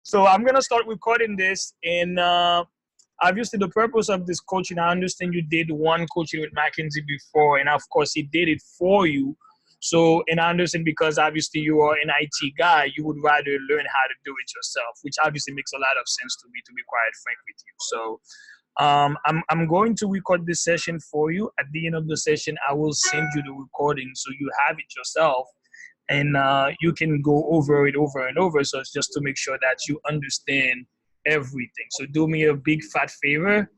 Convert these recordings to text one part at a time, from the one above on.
So I'm gonna start recording this, and obviously the purpose of this coaching, I understand you did one coaching with Mackenzie before, and of course he did it for you. So, and I understand because obviously you are an IT guy, you would rather learn how to do it yourself, which obviously makes a lot of sense to me, to be quite frank with you. So I'm going to record this session for you. At the end of the session, I will send you the recording so you have it yourself, and you can go over it over and over. So it's just to make sure that you understand everything. So do me a big fat favor.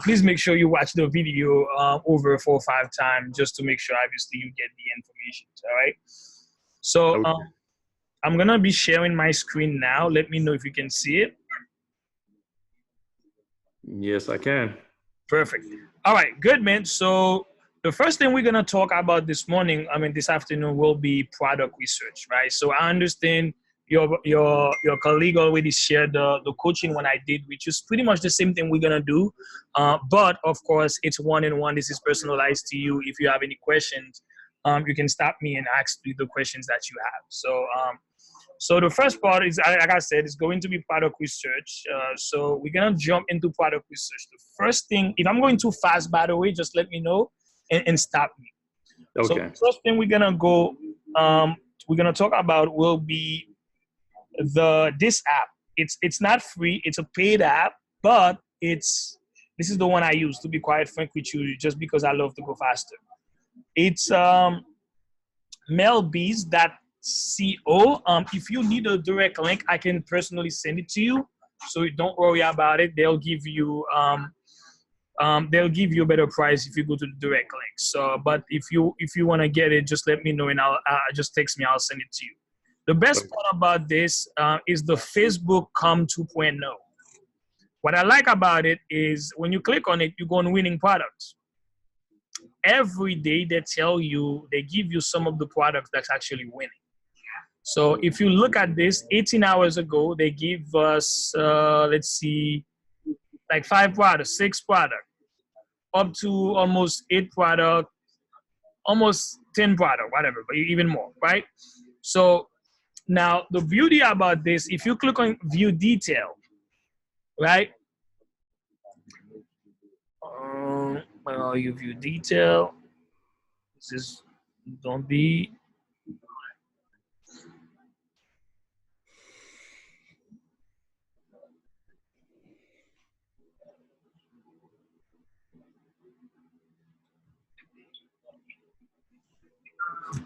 Please make sure you watch the video over 4 or 5 times just to make sure obviously you get the information. All right. So Okay. I'm going to be sharing my screen now. Let me know if you can see it. Yes, I can. Perfect. All right, good, man. So the first thing we're going to talk about this morning, this afternoon, will be product research, right? So I understand your colleague already shared the coaching one I did, which is pretty much the same thing we're going to do. But of course, it's one-on-one. This is personalized to you. If you have any questions, you can stop me and ask me the questions that you have. So the first part is, like I said, is going to be product research. So we're going to jump into product research. The first thing, if I'm going too fast, by the way, just let me know and stop me. Okay. So the first thing we're going to talk about will be this app. It's not free. It's a paid app, but this is the one I use, to be quite frank with you, just because I love to go faster. It's melbees.co. If you need a direct link, I can personally send it to you. So don't worry about it. They'll give you a better price if you go to the direct link. So, but if you want to get it, just let me know and I'll just text me. I'll send it to you. The best part about this is the Facebook Come 2.0. What I like about it is when you click on it, you go on winning products. Every day they give you some of the products that's actually winning. So if you look at this, 18 hours ago, they give us, let's see, like 5 products, 6 products, up to almost 8 products, almost 10 products, whatever, but even more, right? So now the beauty about this, if you click on view detail, right? You view detail. This is, don't be.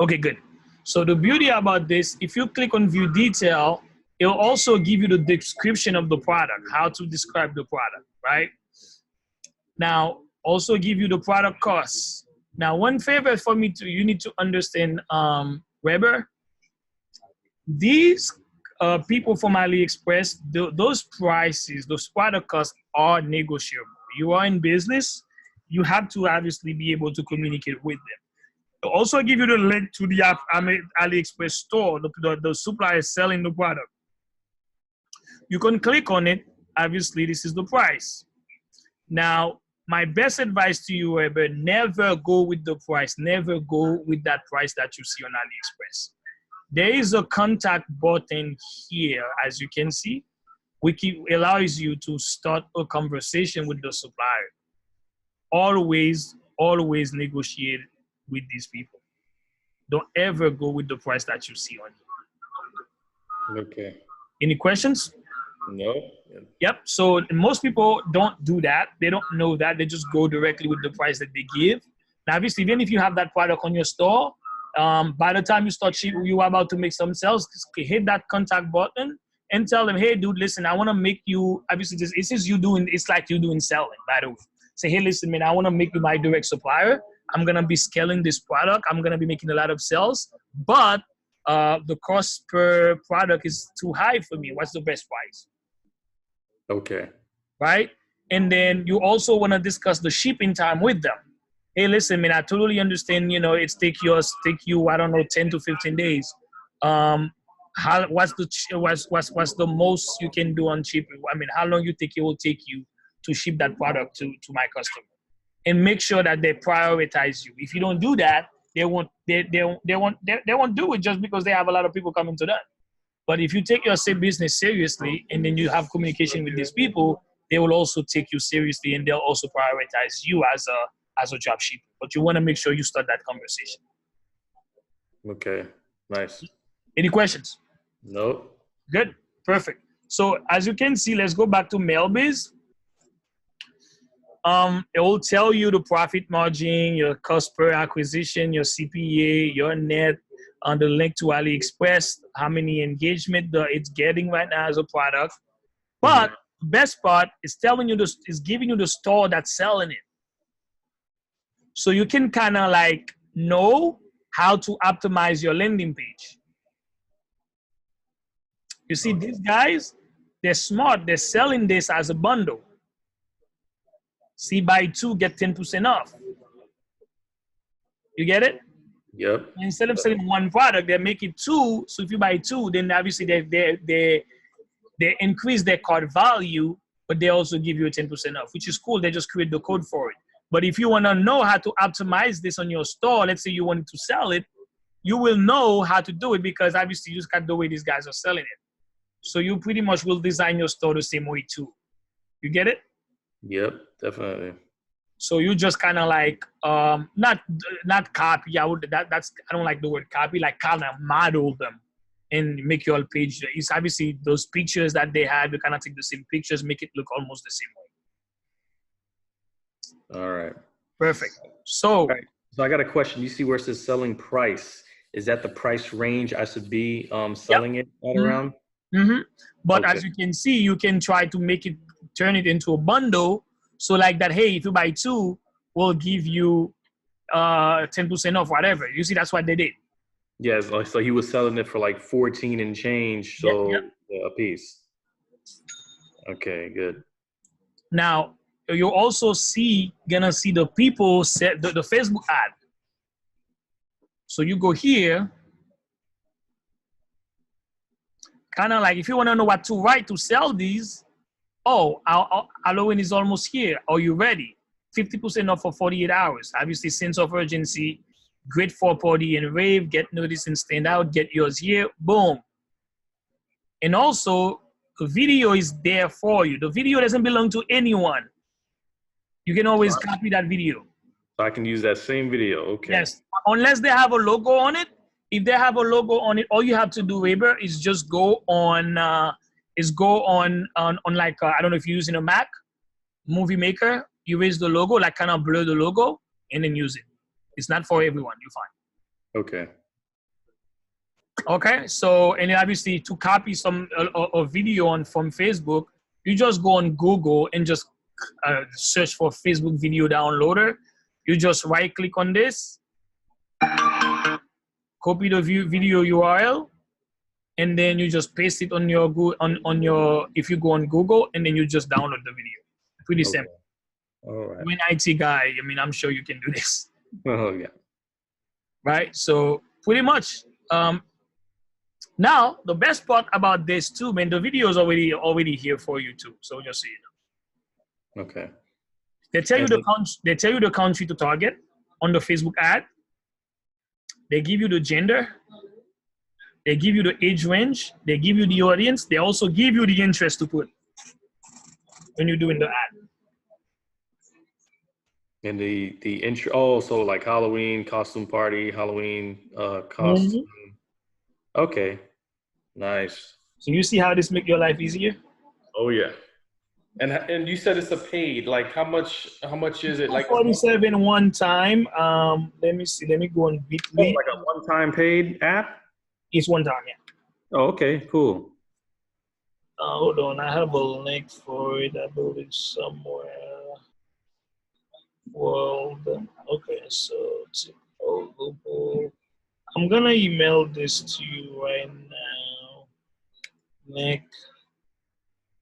Okay, good. So the beauty about this, if you click on view detail, it'll also give you the description of the product, how to describe the product, right? Now, also give you the product costs. Now, one favor for me you need to understand, Weber, these people from AliExpress, those prices, those product costs are negotiable. You are in business, you have to obviously be able to communicate with them. They'll also give you the link to the AliExpress store, the supplier selling the product. You can click on it. Obviously, this is the price. Now, my best advice to you, Weber, never go with the price. Never go with that price that you see on AliExpress. There is a contact button here, as you can see, which allows you to start a conversation with the supplier. Always negotiate with these people. Don't ever go with the price that you see on here. Okay. Any questions? No. Yep. So most people don't do that. They don't know that. They just go directly with the price that they give. Now, obviously, even if you have that product on your store, by the time you are about to make some sales, hit that contact button and tell them, hey, dude, listen, I want to make you, obviously, it's like you doing selling, by the way. Say, hey, listen, man, I want to make you my direct supplier. I'm going to be scaling this product. I'm going to be making a lot of sales, but the cost per product is too high for me. What's the best price? Okay. Right? And then you also want to discuss the shipping time with them. Hey, listen, man, I totally understand, it's take you, I don't know, 10 to 15 days. What's the most you can do on shipping? How long you think it will take you to ship that product to my customer? And make sure that they prioritize you. If you don't do that, they won't do it just because they have a lot of people coming to them. But if you take your business seriously and then you have communication with these people, they will also take you seriously and they'll also prioritize you as a job shipper. But you want to make sure you start that conversation. Okay, nice. Any questions? Nope. Good, perfect. So as you can see, let's go back to Mailbiz. It will tell you the profit margin, your cost per acquisition, your CPA, your net, on the link to AliExpress, how many engagement it's getting right now as a product. But the best part is telling you this is giving you the store that's selling it. So you can kind of like know how to optimize your landing page. You see, these guys, they're smart. They're selling this as a bundle. See, buy 2, get 10% off. You get it? Yep. Instead of selling one product, they make it 2. So if you buy 2, then obviously they increase their cart value, but they also give you a 10% off, which is cool. They just create the code for it. But if you want to know how to optimize this on your store, let's say you wanted to sell it, you will know how to do it because obviously you just got the way these guys are selling it. So you pretty much will design your store the same way too. You get it? Yep, definitely. So you just kind of like not copy. I don't like the word copy. Like kind of model them and make your page. It's obviously those pictures that they have. You kind of take the same pictures, make it look almost the same way. All right. Perfect. So I got a question. You see where it says selling price? Is that the price range I should be selling it at around? But as you can see, you can try to turn it into a bundle. So like that, hey, if you buy 2, we'll give you 10% off, whatever. You see, that's what they did. Yes, so he was selling it for like 14 and change, so a piece. Okay, good. Now, you also gonna see the people set the Facebook ad. So you go here, kind of like if you want to know what to write to sell these, Halloween is almost here. Are you ready? 50% off for 48 hours. Obviously, sense of urgency, great for party and rave, get noticed and stand out, get yours here, boom. And also, the video is there for you. The video doesn't belong to anyone. You can always copy that video. So I can use that same video, okay. Yes, unless they have a logo on it. If they have a logo on it, all you have to do, Weber, is just go on like, I don't know if you're using a Mac, Movie Maker, you raise the logo, like kind of blur the logo, and then use it. It's not for everyone, you're fine. Okay. Okay, so, and then obviously to copy a video from Facebook, you just go on Google and just search for Facebook video downloader. You just right click on this, copy the video URL, and then you just paste it on your if you go on Google, and then you just download the video. Pretty simple. All right. You're an IT guy. I mean, I'm sure you can do this. Oh yeah. Right. So pretty much. Now the best part about this too, man, the video is already here for you too. So just so you know. Okay. They tell you the country to target on the Facebook ad. They give you the gender. They give you the age range. They give you the audience. They also give you the interest to put when you're doing the ad. And the intro, so like Halloween costume party, Halloween costume. Okay, nice. So you see how this make your life easier? Oh yeah. And you said it's a paid. Like how much is it? Like 47 one time. Let me see. Let me go on Bitly. Oh, like a one-time paid app? It's one time, yeah. Oh, okay, cool. Hold on, I have a link for it. I believe somewhere. World. Okay, so I'm gonna email this to you right now. Nick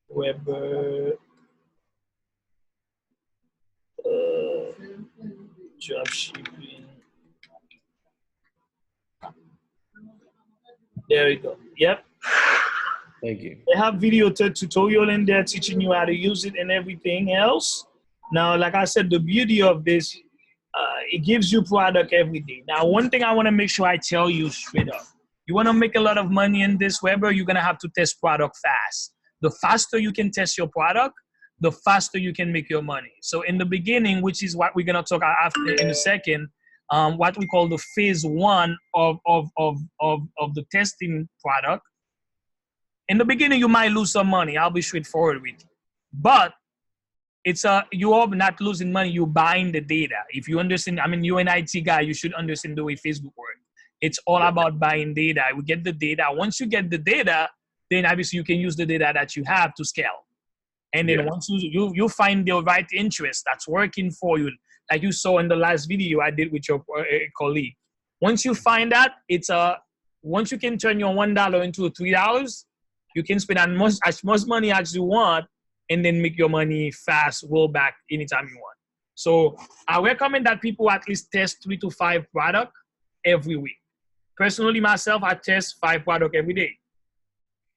Weber. Job shipping. There we go. Yep. Thank you. They have video tutorial in there teaching you how to use it and everything else. Now, like I said, the beauty of this, it gives you product every day. Now, one thing I want to make sure I tell you straight up. You want to make a lot of money in this, Weber, you're going to have to test product fast. The faster you can test your product, the faster you can make your money. So in the beginning, which is what we're going to talk about after in a second, what we call the phase one of the testing product. In the beginning, you might lose some money. I'll be straightforward with you. But you are not losing money, you're buying the data. If you understand, I mean, you're an IT guy, you should understand the way Facebook works. It's all about buying data. We get the data. Once you get the data, then obviously you can use the data that you have to scale. And then once you find the right interest that's working for you, like you saw in the last video I did with your colleague. Once you find that, once you can turn your $1 into $3, you can spend as much money as you want and then make your money fast, roll back anytime you want. So I recommend that people at least test 3 to 5 products every week. Personally, myself, I test 5 products every day.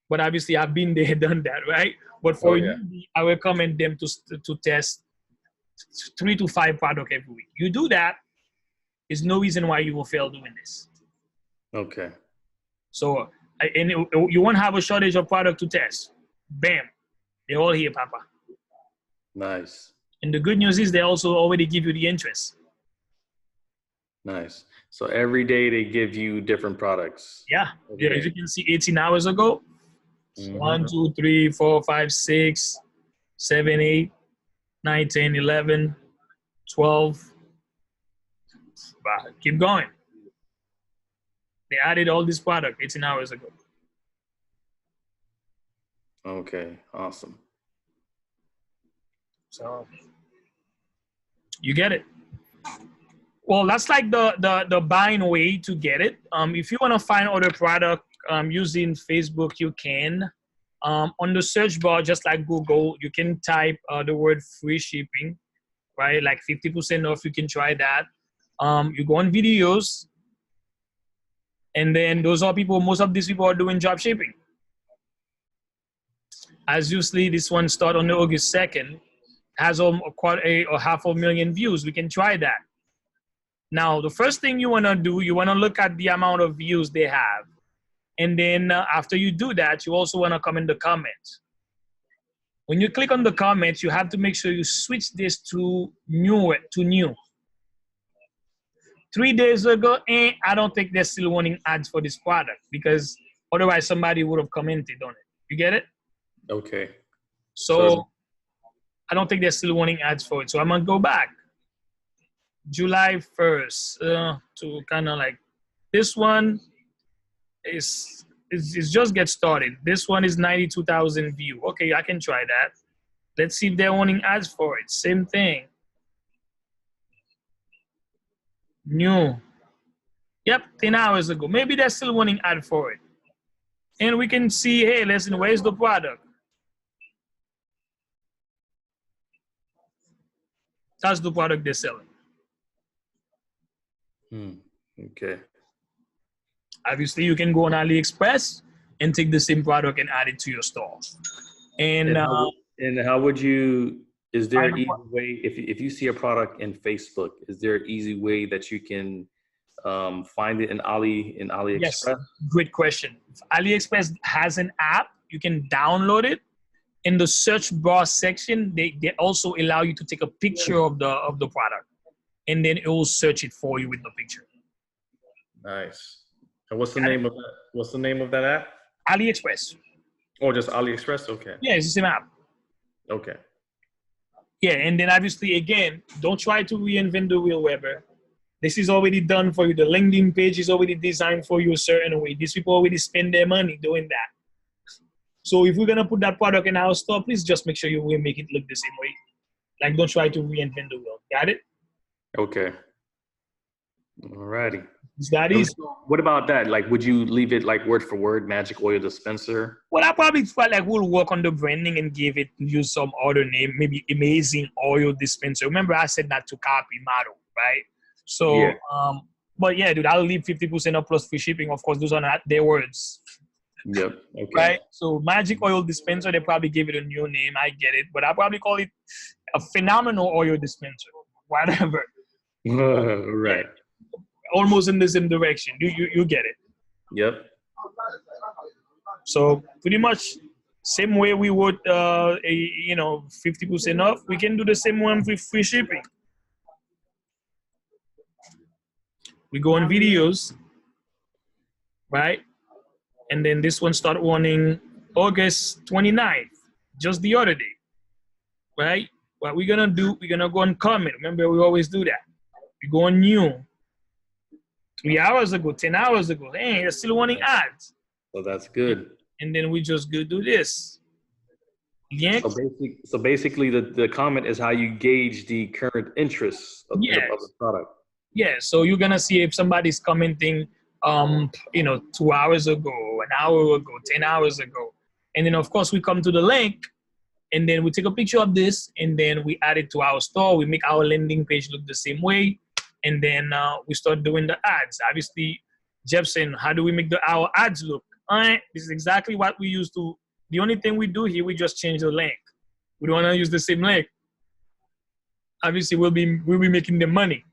But obviously, I've been there, done that, right? But for you, I recommend them to test 3 to 5 products every week. You do that, there's no reason why you will fail doing this. Okay. So, and you won't have a shortage of product to test. Bam. They're all here, Papa. Nice. And the good news is they also already give you the interest. Nice. So every day they give you different products. Yeah. Yeah. As you can see, 18 hours ago. 1, 2, 3, 4, 5, 6, 7, 8, 9, 10, 11, 12. Wow. Keep going. They added all this product 18 hours ago. Okay, awesome. So you get it. Well, that's like the buying way to get it. If you want to find other product using Facebook, you can. On the search bar, just like Google, you can type the word free shipping, right? Like 50% off, you can try that. You go on videos, and then those are people, most of these people are doing drop shipping. As usually, this one started on August 2nd, has a 500,000 views. We can try that. Now, the first thing you want to do, you want to look at the amount of views they have. And then after you do that, you also want to come in the comments. When you click on the comments, you have to make sure you switch this to new. 3 days ago, I don't think they're still wanting ads for this product because otherwise somebody would have commented on it. You get it? Okay. So I don't think they're still wanting ads for it. So I'm going to go back. July 1st to kind of like this one is just get started. This one is 92,000 view. Okay, I can try that. Let's see if they're wanting ads for it. Same thing. New. Yep, 10 hours ago. Maybe they're still wanting ad for it. And we can see, hey, listen, where's the product? That's the product they're selling. Okay. Obviously, you can go on AliExpress and take the same product and add it to your store. And how would you? Is there an easy way if you see a product in Facebook? Is there an easy way that you can find it in AliExpress? Yes, great question. AliExpress has an app. You can download it. In the search bar section, they also allow you to take a picture of the product, and then it will search it for you with the picture. Nice. And what's the name of that? What's the name of that app? AliExpress. Oh, just AliExpress. Okay. Yeah, it's the same app. Okay. Yeah, and then obviously again, don't try to reinvent the wheel, Weber. This is already done for you. The LinkedIn page is already designed for you a certain way. These people already spend their money doing that. So if we're gonna put that product in our store, please just make sure you will make it look the same way. Like, don't try to reinvent the wheel. Got it? Okay. Alrighty. It's that easy. What about that? Like, would you leave it like word for word, magic oil dispenser? Well, I probably felt like we'll work on the branding and use some other name, maybe amazing oil dispenser. Remember, I said not to copy model, right? So, yeah. But yeah, dude, I'll leave 50% up plus free shipping. Of course, those are not their words. Yep. Okay. Right? So magic oil dispenser, they probably gave it a new name. I get it. But I'll probably call it a phenomenal oil dispenser. Whatever. Right. Yeah. Almost in the same direction. You get it. Yep. So pretty much same way we would, 50% off, we can do the same one with free shipping. We go on videos, right? And then this one start running August 29th, just the other day, right? What we're gonna do, we're gonna go on comment. Remember, we always do that. We go on new. 3 hours ago, 10 hours ago, hey, they're still running ads. So that's good. And then we just go do this. Link. So basically, the comment is how you gauge the current interest of the product. Yeah, so you're gonna see if somebody's commenting, 2 hours ago, an hour ago, 10 hours ago, and then of course we come to the link, and then we take a picture of this, and then we add it to our store. We make our landing page look the same way, and then we start doing the ads. Obviously, Jefferson, how do we make our ads look? All right, this is exactly what we used to. The only thing we do here, we just change the link. We don't want to use the same link. Obviously, we'll be making them money.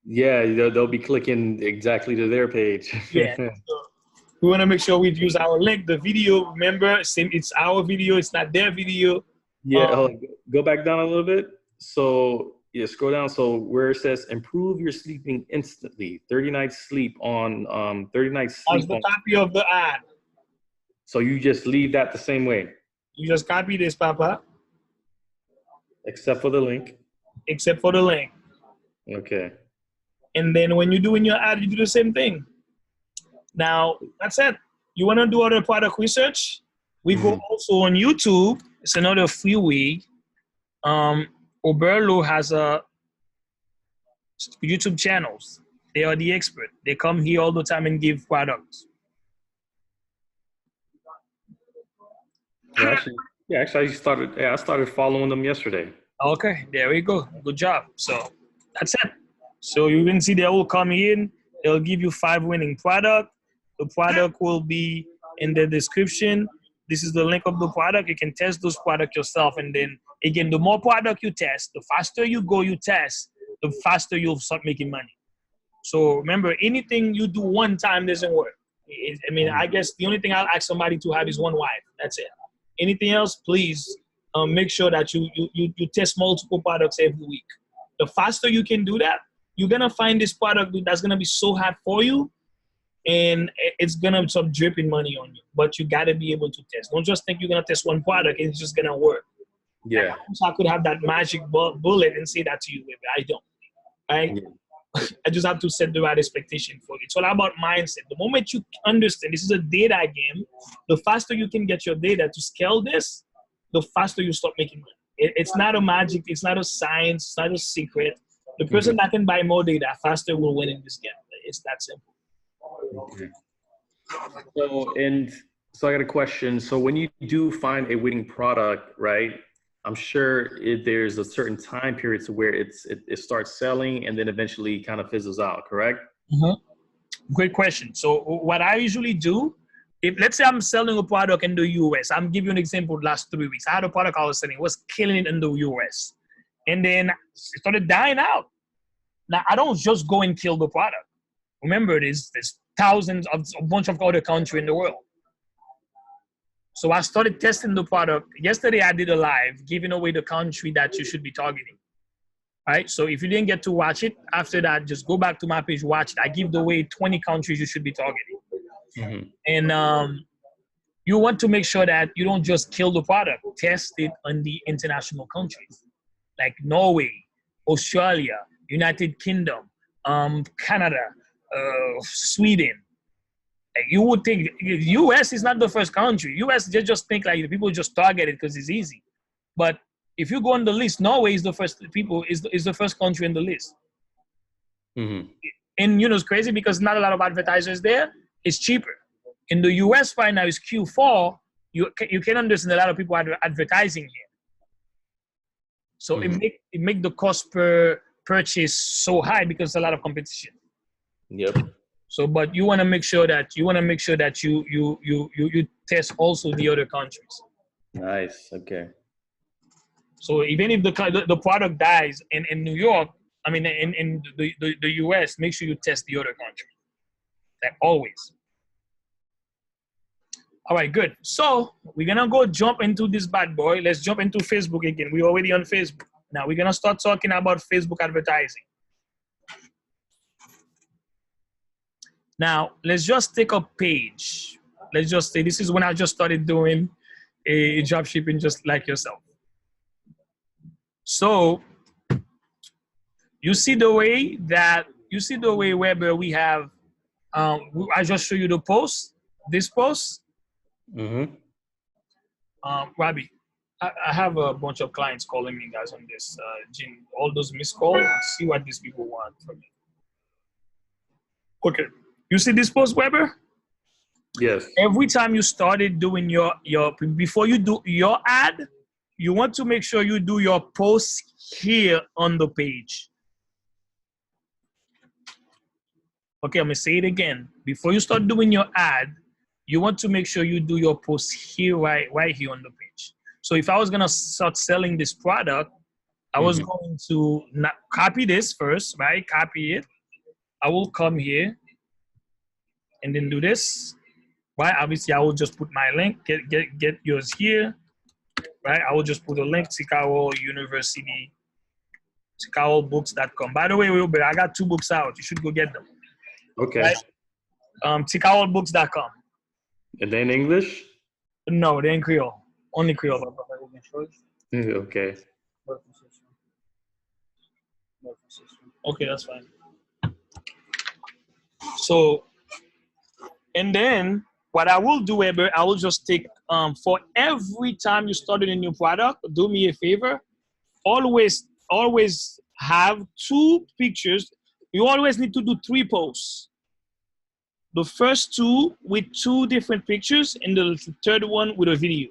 Yeah, they'll be clicking exactly to their page. Yeah. So we want to make sure we use our link. The video, remember, it's our video. It's not their video. Yeah. Go back down a little bit. So yeah, scroll down. So where it says improve your sleeping instantly, 30 nights sleep on 30 nights sleep. That's the copy of the ad. So you just leave that the same way. You just copy this, Papa. Except for the link. Except for the link. Okay. And then when you're doing your ad, you do the same thing. Now, that's it. You want to do other product research? We go also on YouTube. It's another free way. Oberlo has a YouTube channels. They are the expert. They come here all the time and give products. Actually, I started following them yesterday. Okay, there we go. Good job. So that's it. So you can see they will come in. They'll give you 5 winning product. The product will be in the description. This is the link of the product. You can test those products yourself. And then again, the more product you test, the faster you go, you test, the faster you'll start making money. So remember, anything you do one time doesn't work. I guess the only thing I'll ask somebody to have is one wife. That's it. Anything else, please make sure that you test multiple products every week. The faster you can do that, you're going to find this product that's going to be so hot for you, and it's going to start dripping money on you. But you got to be able to test. Don't just think you're going to test one product and it's just going to work. Yeah. I could have that magic bullet and say that to you. I don't. Right? Yeah. I just have to set the right expectation for it. It's all about mindset. The moment you understand this is a data game, the faster you can get your data to scale this, the faster you start making money. It's not a magic. It's not a science. It's not a secret. The person that can buy more data faster will win in this game. It's that simple. Okay. So I got a question. So when you do find a winning product, right? I'm sure there's a certain time period to where it starts selling and then eventually kind of fizzles out, correct? Great question. So what I usually do, if let's say I'm selling a product in the US, I'm giving you an example. Last 3 weeks, I had a product I was selling, was killing it in the US, and then it started dying out. Now I don't just go and kill the product. Remember, there's thousands of a bunch of other countries in the world. So I started testing the product. Yesterday I did a live giving away the country that you should be targeting. All right. So if you didn't get to watch it, after that, just go back to my page, watch it. I give away 20 countries you should be targeting. And you want to make sure that you don't just kill the product. Test it on the international countries like Norway, Australia, United Kingdom, Canada, Sweden. Like you would think US is not the first country. US, they just think like people just target it because it's easy. But if you go on the list, Norway is the first is the first country in the list. And it's crazy because not a lot of advertisers there. It's cheaper. In the US right now is Q4. You can understand a lot of people are advertising here. So it make the cost per purchase so high because a lot of competition. Yep. So, but you want to make sure that you test also the other countries. Nice. Okay. So even if the product dies in New York, I mean in the US, make sure you test the other country. Like always. All right, good. So we're gonna go jump into this bad boy. Let's jump into Facebook again. We're already on Facebook. Now we're gonna start talking about Facebook advertising. Now let's just take a page. Let's just say this is when I just started doing a drop shipping just like yourself. So you see the way where we have I just show you the post, this post. Mm-hmm. Robbie, I have a bunch of clients calling me, guys, on this. Jim, all those missed calls, see what these people want from me. Okay, you see this post, Weber? Yes. Every time you started doing your before you do your ad, you want to make sure you do your post here on the page. Okay, I'm gonna say it again. Before you start doing your ad, you want to make sure you do your post here, right here on the page. So if I was gonna start selling this product, I was going to copy this first, right? Copy it. I will come here and then do this, right? Obviously, I will just put my link. Get yours here, right? I will just put a link to Tikawol University, tikawolbooks.com. By the way, I got 2 books out. You should go get them. Okay. Right? Tikawolbooks.com. And then English? No, they're in Creole. Only Creole. Okay. Okay, that's fine. So, and then what I will do, Weber, I will just take, for every time you start a new product, do me a favor, always have 2 pictures. You always need to do 3 posts. The first 2 with 2 different pictures, and the third one with a video.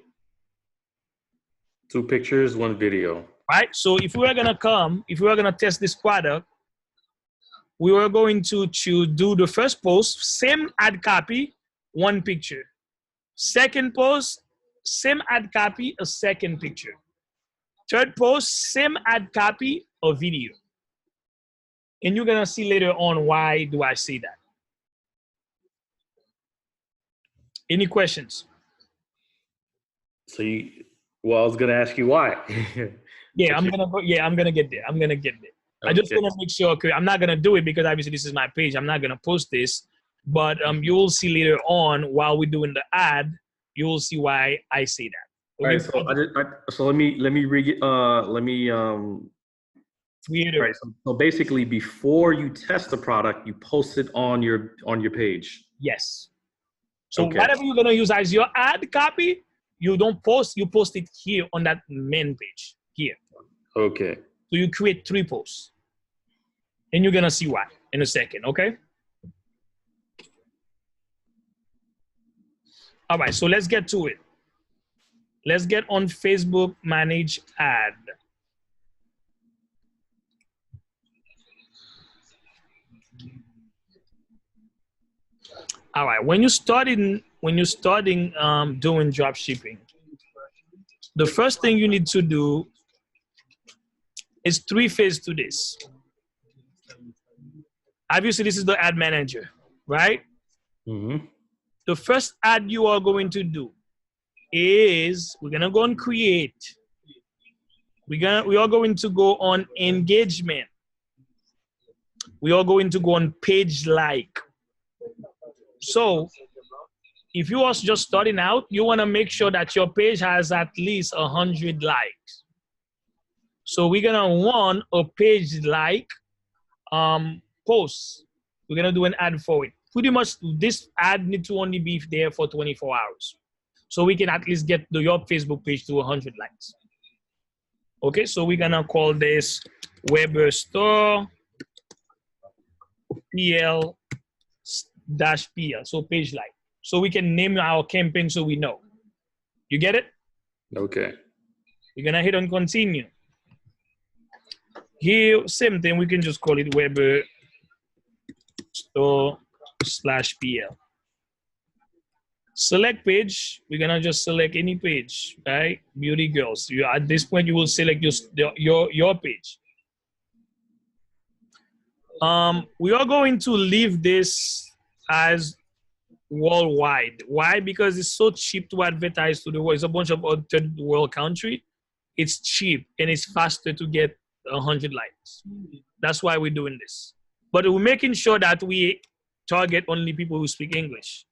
2 pictures, 1 video. Right? So if we were gonna test this product, we were going to do the first post, same ad copy, 1 picture. Second post, same ad copy, a second picture. Third post, same ad copy, a video. And you're gonna see later on why do I say that. Any questions? So well, I was gonna ask you why. Yeah, I'm gonna get there. Okay. I just want to make sure. Okay, I'm not gonna do it because obviously this is my page. I'm not gonna post this, but you will see later on while we're doing the ad. You will see why I say that. Okay? All right. So let me reiterate. So basically, before you test the product, you post it on your page. Yes. So whatever you're gonna use as your ad copy, you don't post. You post it here on that main page here. Okay. So you create 3 posts. And you're gonna see why in a second, okay? All right, so let's get to it. Let's get on Facebook Manage Ad. All right, when you're starting doing drop shipping, the first thing you need to do is 3 phases to this. Obviously, this is the ad manager, right? Mm-hmm. The first ad you are going to do is we're gonna go on create. We are going to go on engagement. We are going to go on page like. So if you are just starting out, you want to make sure that your page has at least 100 likes. So we're gonna want a page like post. We're gonna do an ad for it. Pretty much this ad needs to only be there for 24 hours. So we can at least get your Facebook page to 100 likes. Okay, so we're gonna call this Weber Store PL -PL, so page like. So we can name our campaign so we know. You get it? Okay. We're gonna hit on continue. Here, same thing, we can just call it Weber Store /PL. Select page, we're gonna just select any page, right? Beauty girls. At this point, you will select your page. We are going to leave this as worldwide. Why? Because it's so cheap to advertise to the world. It's a bunch of other third world country. It's cheap and it's faster to get 100 likes. That's why we're doing this. But we're making sure that we target only people who speak English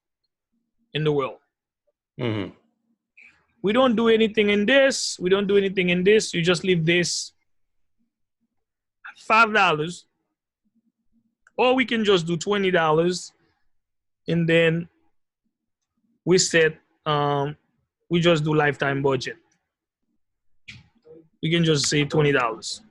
in the world. Mm-hmm. We don't do anything in this. We don't do anything in this. You just leave this $5. Or we can just do $20 and then we set, we just do lifetime budget. We can just say $20.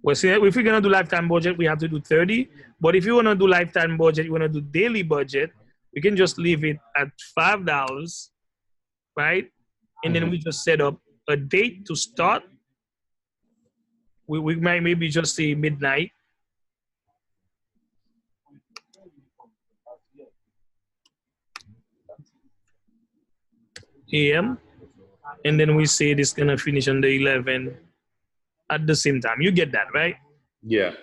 Well, see, if we're gonna do lifetime budget, we have to do 30. But if you wanna do lifetime budget, you wanna do daily budget, we can just leave it at $5, right? And then we just set up a date to start. We might maybe just say midnight. AM. And then we say this gonna finish on the 11 at the same time. You get that, right? Yeah.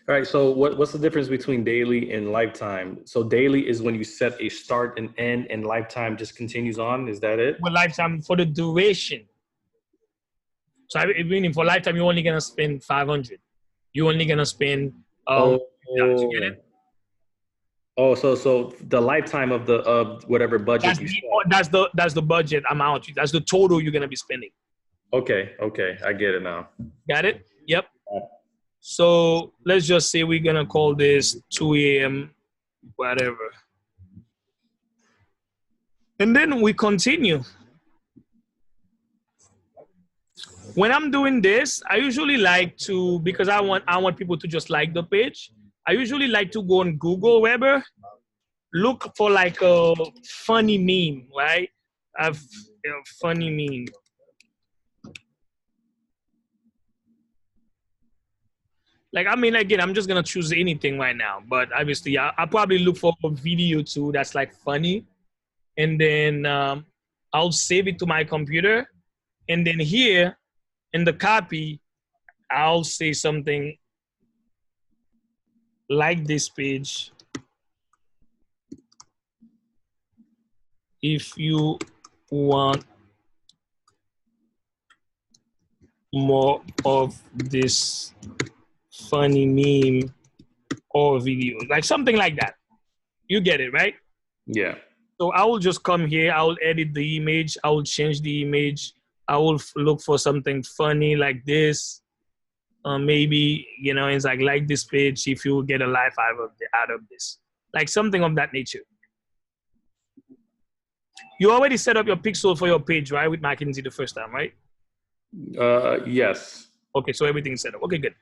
All right. So what's the difference between daily and lifetime? So daily is when you set a start and end, and lifetime just continues on. Is that it? Well, lifetime for the duration. So I mean, for lifetime, you're only gonna spend 500. You're only gonna spend. You get it? Oh, so the lifetime of whatever budget that's the budget amount. That's the total you're gonna be spending. Okay, I get it now. Got it? Yep. So let's just say we're gonna call this 2 a.m. whatever, and then we continue. When I'm doing this, I usually like to, because I want people to just like the page. I usually like to go on Google Weber, look for like a funny meme, right? A funny meme. Like, I mean, again, I'm just gonna choose anything right now, but obviously I'll probably look for a video too that's like funny, and then I'll save it to my computer, and then here in the copy, I'll say something like this page. If you want more of this funny meme or video, like something like that. You get it, right? Yeah. So I will just come here, I will edit the image, I will change the image, I will look for something funny like this. Maybe, you know, it's like this page, if you get a life out of this. Like something of that nature. You already set up your pixel for your page, right? With McKinsey the first time, right? Yes. Okay, so everything's set up. Okay, good.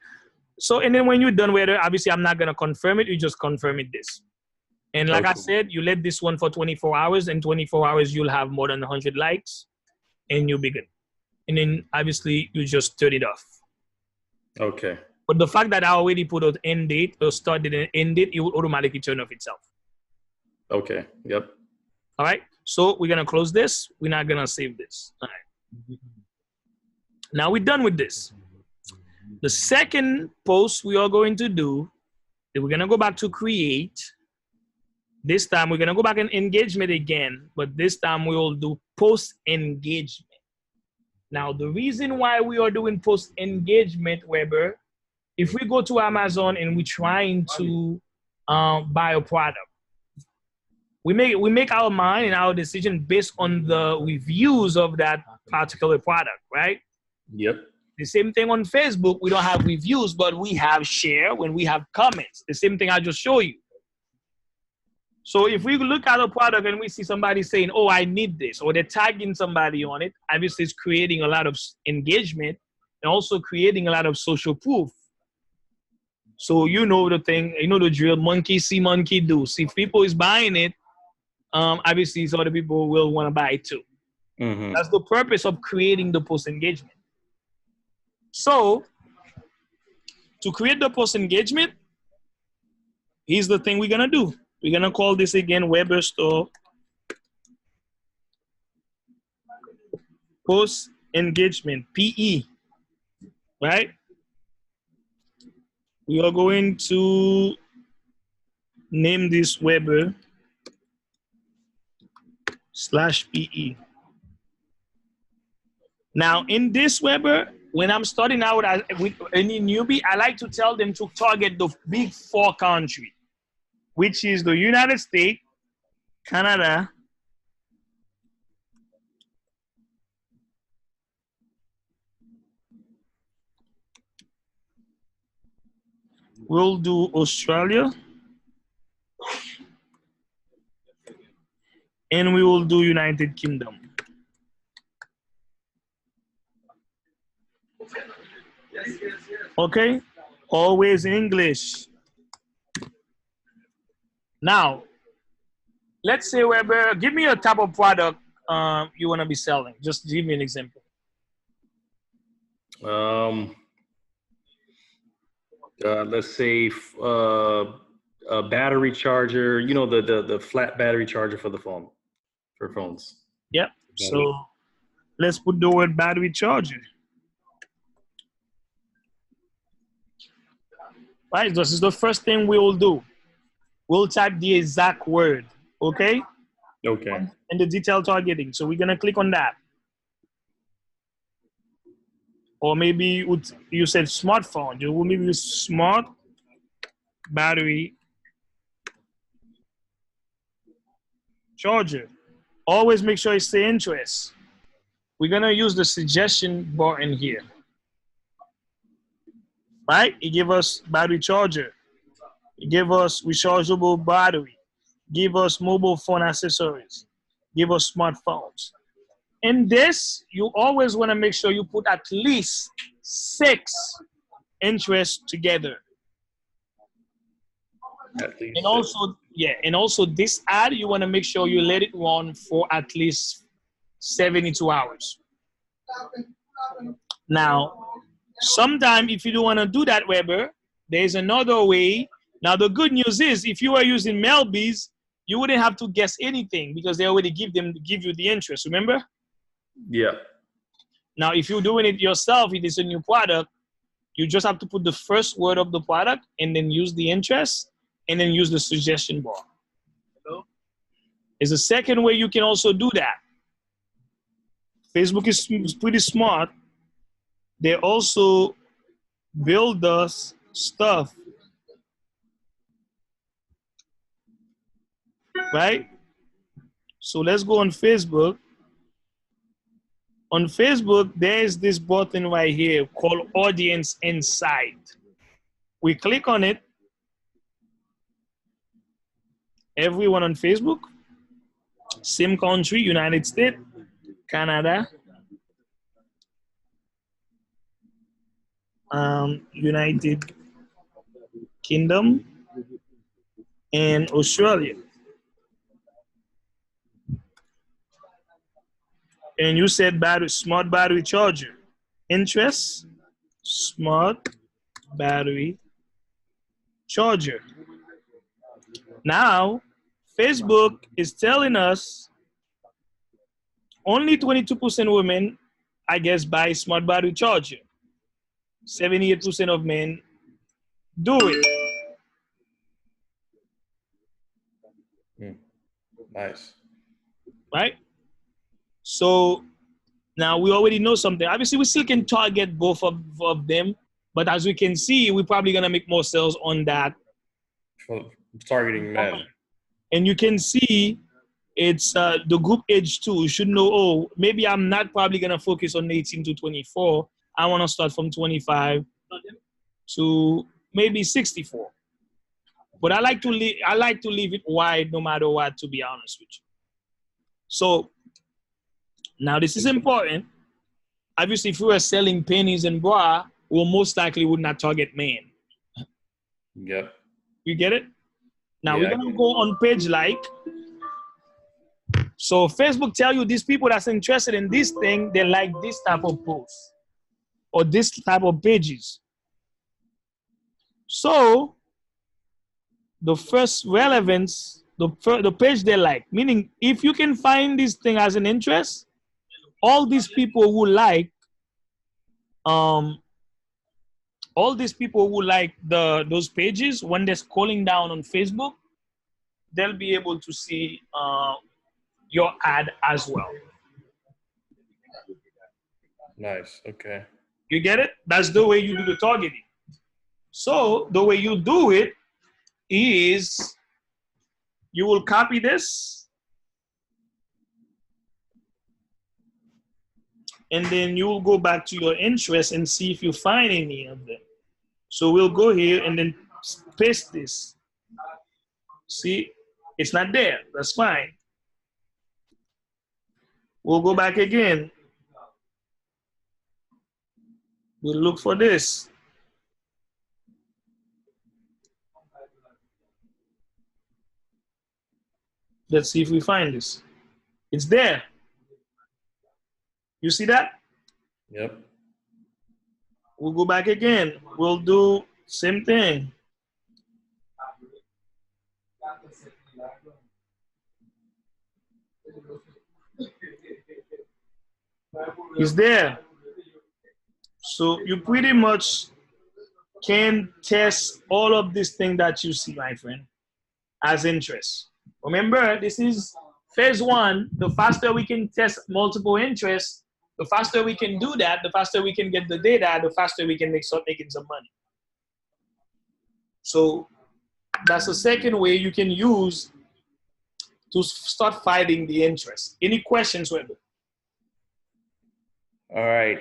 So, and then when you're done with it, obviously I'm not gonna confirm it, you just confirm it this. And like I said, you let this one for 24 hours, and 24 hours you'll have more than 100 likes, and you'll be good. And then obviously you just turn it off. Okay. But the fact that I already put an end date or started an end date, it will automatically turn off itself. Okay. Yep. All right. So we're gonna close this. We're not gonna save this. All right. Now we're done with this. The second post we are going to do, we're gonna go back to create. This time we're gonna go back in engagement again, but this time we will do post engagement. Now the reason why we are doing post engagement, Weber, if we go to Amazon and we're trying to buy a product, we make our mind and our decision based on the reviews of that particular product, right? Yep. The same thing on Facebook. We don't have reviews, but we have share when we have comments. The same thing I just showed you. So if we look at a product and we see somebody saying, oh, I need this, or they're tagging somebody on it, obviously it's creating a lot of engagement and also creating a lot of social proof. So you know the thing, you know the drill, monkey see, monkey do. See, if people is buying it, obviously some other people will want to buy it too. Mm-hmm. That's the purpose of creating the post engagement. So to create the post engagement, here's the thing we're gonna do. We're gonna call this again Weber Store Post Engagement, PE, right? We are going to name this Weber /PE. Now, in this Weber, when I'm starting out with any newbie, I like to tell them to target the big 4 countries, which is the United States, Canada, we'll do Australia, and we will do United Kingdom. Okay, always English. Now, let's say Weber, give me a type of product you want to be selling. Just give me an example. Let's say a battery charger. You know, the flat battery charger for the phone, for phones. Yep. So let's put the word battery charger. Right, this is the first thing we will do. We'll type the exact word, okay? Okay. And the detailed targeting. So we're gonna click on that. Or maybe you said smartphone. You will maybe use smart battery charger. Always make sure it's the interest. We're gonna use the suggestion button here. Right? It give us battery charger. It give us rechargeable battery. Give us mobile phone accessories. Give us smartphones. In this, you always want to make sure you put at least 6 interests together. And also, and also this ad, you want to make sure you let it run for at least 72 hours. Now, sometime if you don't want to do that, Weber, there's another way. Now, the good news is if you are using Mailbees, you wouldn't have to guess anything because they already give you the interest, remember? Yeah. Now, if you're doing it yourself, it is a new product, you just have to put the first word of the product and then use the interest and then use the suggestion bar. There's a second way you can also do that. Facebook is pretty smart. They also build us stuff, right? So let's go on Facebook. On Facebook, there's this button right here called Audience Insight. We click on it. Everyone on Facebook, same country, United States, Canada, United Kingdom, and Australia. And you said smart battery charger. Interest, smart battery charger. Now, Facebook is telling us only 22% women, I guess, buy smart battery charger. 78% of men do it. Nice. Right? So now we already know something. Obviously, we still can target both of them, but as we can see, we're probably gonna make more sales on that. Targeting men. And you can see it's the group age too. You should know, oh, maybe I'm not probably gonna focus on 18 to 24. I wanna start from 25 to maybe 64. But I like to leave it wide no matter what, to be honest with you. So now this is important. Obviously, if we were selling pennies and bra, we most likely would not target men. Yep. You get it? Now we're gonna go on page like. So Facebook tell you these people that's interested in this thing, they like this type of posts or this type of pages. So the first relevance, the page they like, meaning if you can find this thing as an interest, all these people who like, those pages, when they're scrolling down on Facebook, they'll be able to see your ad as well. Nice. Okay. You get it? That's the way you do the targeting. So the way you do it is you will copy this and then you will go back to your interest and see if you find any of them. So we'll go here and then paste this. See, it's not there. That's fine. We'll go back again. We'll look for this. Let's see if we find this. It's there. You see that? Yep. We'll go back again. We'll do same thing. It's there. So you pretty much can test all of these things that you see, my friend, as interest. Remember, this is phase one. The faster we can test multiple interests, the faster we can do that, the faster we can get the data, the faster we can start making some money. So that's the second way you can use to start fighting the interest. Any questions, Webber? All right.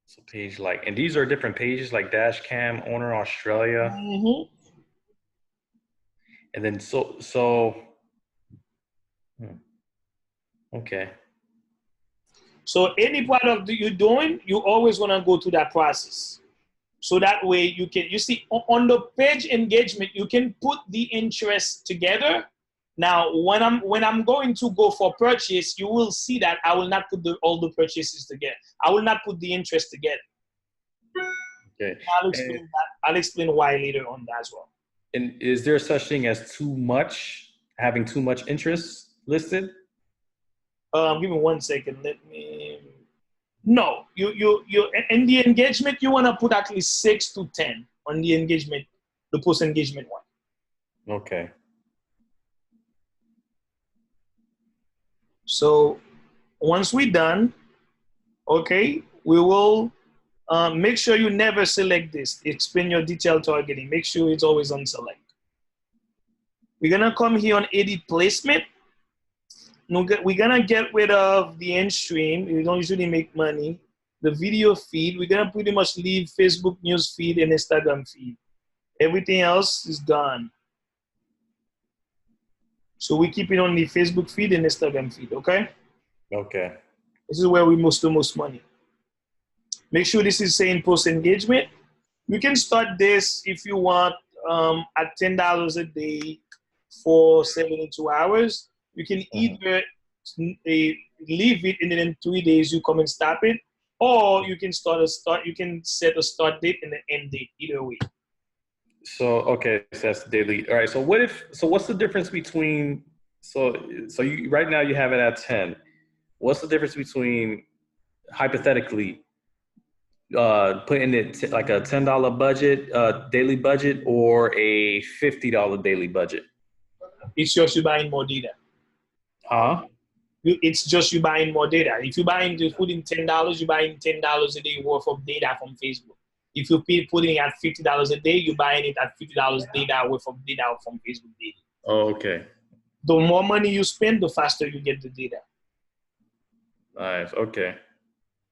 So page like, and these are different pages like dash cam, owner Australia. Mm-hmm. And then okay. So any product that you're doing, you always want to go through that process. So that way you can, you see on the page engagement, you can put the interest together. Now, when I'm going to go for purchase, you will see that I will not put all the purchases together. I will not put the interest together. Okay. I'll explain why later on that as well. And is there such thing as having too much interest listed? Give me 1 second. No, you in the engagement, you want to put at least 6 to 10 on the engagement, the post engagement one. Okay. So once we're done, okay, we will make sure you never select this. Explain your detailed targeting. Make sure it's always on select. We're gonna come here on edit placement. We're gonna get rid of the end stream. We don't usually make money. The video feed, we're gonna pretty much leave Facebook news feed and Instagram feed. Everything else is gone. So we keep it on the Facebook feed and Instagram feed, okay? Okay. This is where we do most money. Make sure this is saying post engagement. You can start this if you want at $10 a day for 72 hours. You can either leave it and then in 3 days you come and stop it, or you can you can set a start date and an end date, either way. So okay, so that's daily. All right. So what's the difference between so you right now you have it at 10. What's the difference between hypothetically putting it like a $10 budget, daily budget, or a $50 daily budget? It's just you buying more data. Huh? It's just you buying more data. If you put in $10, you're buying $10 a day worth of data from Facebook. If you putting at $50 a day, you're buying it at $50 data worth of data from Facebook data. Oh, okay. The more money you spend, the faster you get the data. Nice. Okay.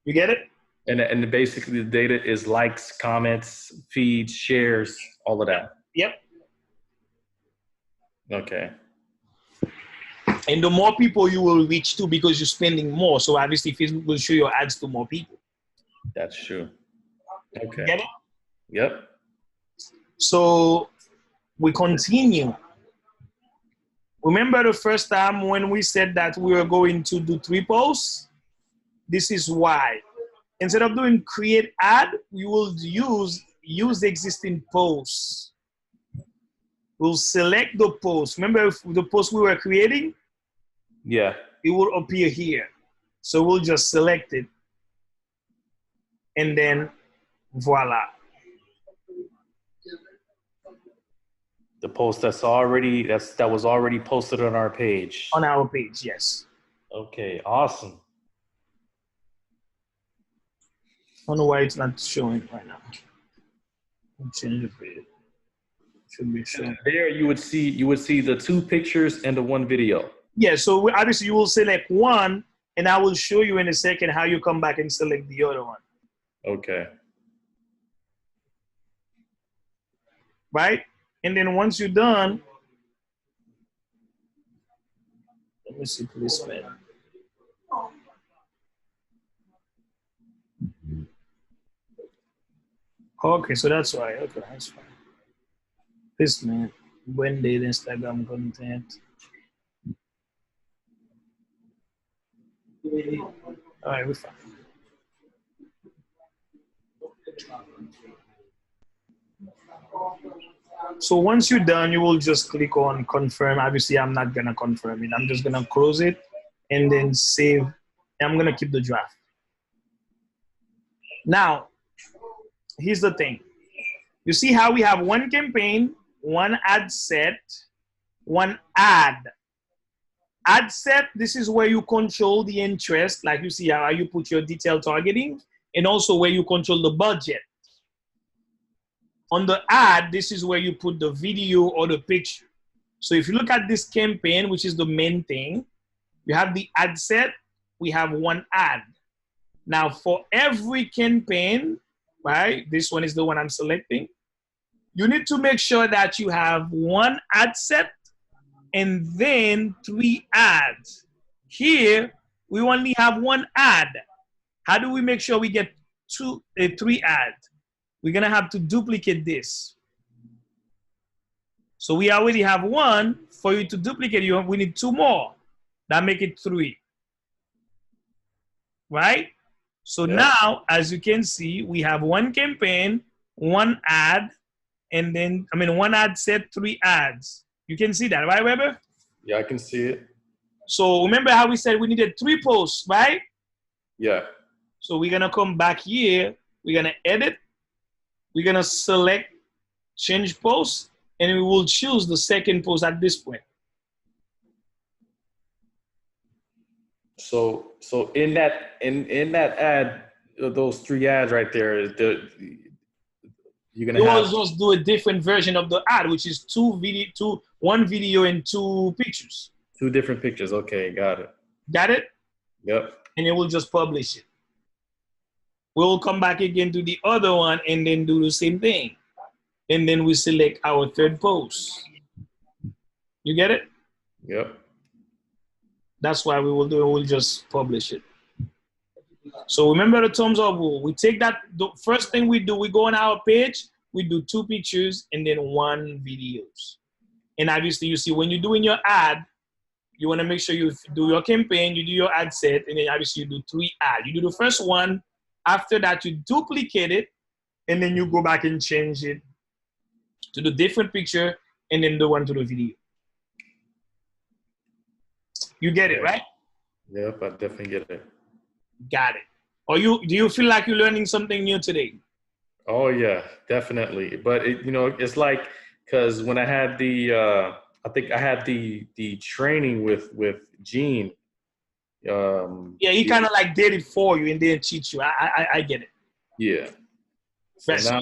You get it? And basically the data is likes, comments, feeds, shares, all of that. Yep. Okay. And the more people you will reach to because you're spending more. So obviously Facebook will show your ads to more people. That's true. Okay. Get it? Yep. So we continue. Remember the first time when we said that we were going to do 3 posts? This is why. Instead of doing create ad, we will use existing posts. We'll select the post. Remember the post we were creating? Yeah. It will appear here. So we'll just select it. And then voila. The post that was already posted on our page. On our page, yes. Okay, awesome. I don't know why it's not showing right now. I'll change the page. Should be showing. There you would see the 2 pictures and the 1 video. Yeah, so obviously you will select one, and I will show you in a second how you come back and select the other one. Okay. Right? And then once you're done, let me see, please, man. Okay, so that's why. Okay, that's fine. This man, when did Instagram content? All right, we're fine. So once you're done, you will just click on confirm. Obviously, I'm not gonna confirm it. I'm just gonna close it and then save. I'm gonna keep the draft. Now, here's the thing. You see how we have 1 campaign, 1 ad set, 1 ad. Ad set, this is where you control the interest, like you see how you put your detailed targeting, and also where you control the budget. On the ad, this is where you put the video or the picture. So if you look at this campaign, which is the main thing, you have the ad set, we have 1 ad. Now for every campaign, right, this one is the one I'm selecting, you need to make sure that you have 1 ad set and then 3 ads. Here, we only have 1 ad. How do we make sure we get 3 ads? We're gonna have to duplicate this. So we already have 1. For you to duplicate, we need 2 more. That make it 3. Right? So now, as you can see, we have 1 campaign, 1 ad, and then, 1 ad set, 3 ads. You can see that, right, Weber? Yeah, I can see it. So remember how we said we needed 3 posts, right? Yeah. So we're gonna come back here, we're gonna edit, we're gonna select change post, and we will choose the second post at this point. So in that ad, those 3 ads right there, you're gonna have just do a different version of the ad, which is 1 video and 2 pictures. 2 different pictures. Okay, got it. Got it? Yep. And it will just publish it. We'll come back again to the other one and then do the same thing. And then we select our 3rd post. You get it? Yep. That's why we will do it. We'll just publish it. So remember the thumbs up rule. We take that, the first thing we do, we go on our page, we do 2 pictures and then 1 videos. And obviously you see when you're doing your ad, you want to make sure you do your campaign, you do your ad set, and then obviously you do 3 ads. You do the first one, after that you duplicate it, and then you go back and change it to the different picture, and then the one to the video. You get it, right? Yep, I definitely get it. Got it. Do you feel like you're learning something new today? Oh yeah, definitely. But it's like, because when I had I think I had the training with Gene. Yeah, he kind of like did it for you and then teach you. I get it. Yeah. So now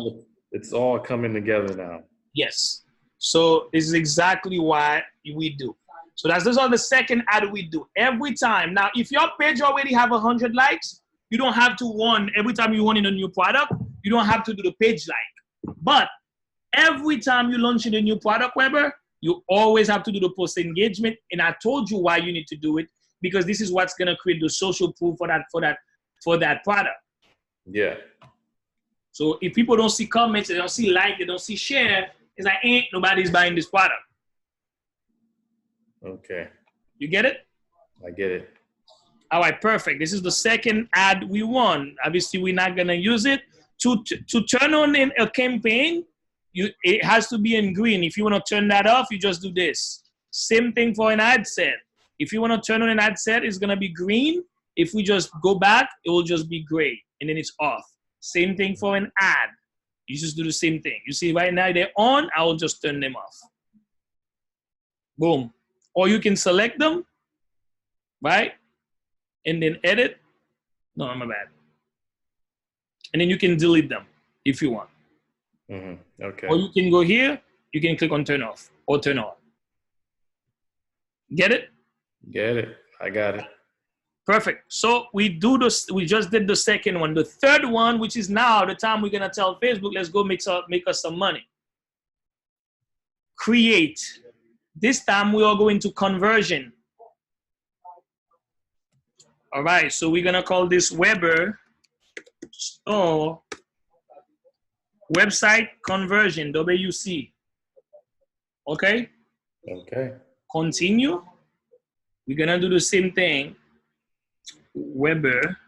it's all coming together now. Yes. So this is exactly what we do. So this is the second ad we do every time. Now, if your page already have 100 likes, you don't have to run every time you want in a new product. You don't have to do the page like. But every time you launch in a new product, Weber, you always have to do the post engagement. And I told you why you need to do it, because this is what's gonna create the social proof for that product. Yeah. So if people don't see comments, they don't see like, they don't see share, it's like, nobody's buying this product. Okay. You get it? I get it. All right, perfect. This is the second ad we won. Obviously, we're not gonna use it. To turn on in a campaign, it has to be in green. If you wanna turn that off, you just do this. Same thing for an ad set. If you wanna turn on an ad set, it's gonna be green. If we just go back, it will just be gray, and then it's off. Same thing for an ad. You just do the same thing. You see right now they're on, I will just turn them off. Boom. Or you can select them, right? And then edit. No, my bad. And then you can delete them if you want. Okay. Or you can go here, you can click on turn off or turn on. Get it? Get it. I got it. Perfect. So we just did the second one. The third one, which is now the time we're gonna tell Facebook, let's go make us some money. Create. This time we are going to conversion. All right, so we're gonna call this Weber Store Website Conversion, WC. Okay? Okay. Continue. We're gonna do the same thing. Weber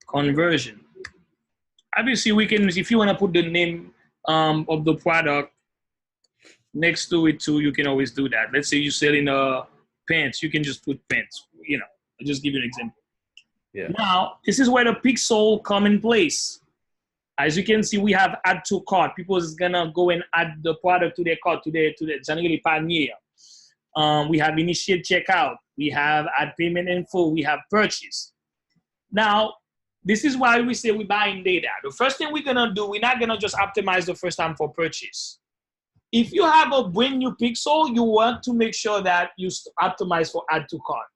Conversion. Obviously, we can, if you wanna put the name of the product next to it too, you can always do that. Let's say you're selling pants, you can just put pants, you know. I'll just give you an example. Yeah. Now, this is where the pixel come in place. As you can see, we have add to cart. People is gonna go and add the product to their cart, to the generally panier. We have initiate checkout. We have add payment info. We have purchase. Now, this is why we say we're buying data. The first thing we're gonna do, we're not gonna just optimize the first time for purchase. If you have a brand new pixel, you want to make sure that you optimize for add to cart.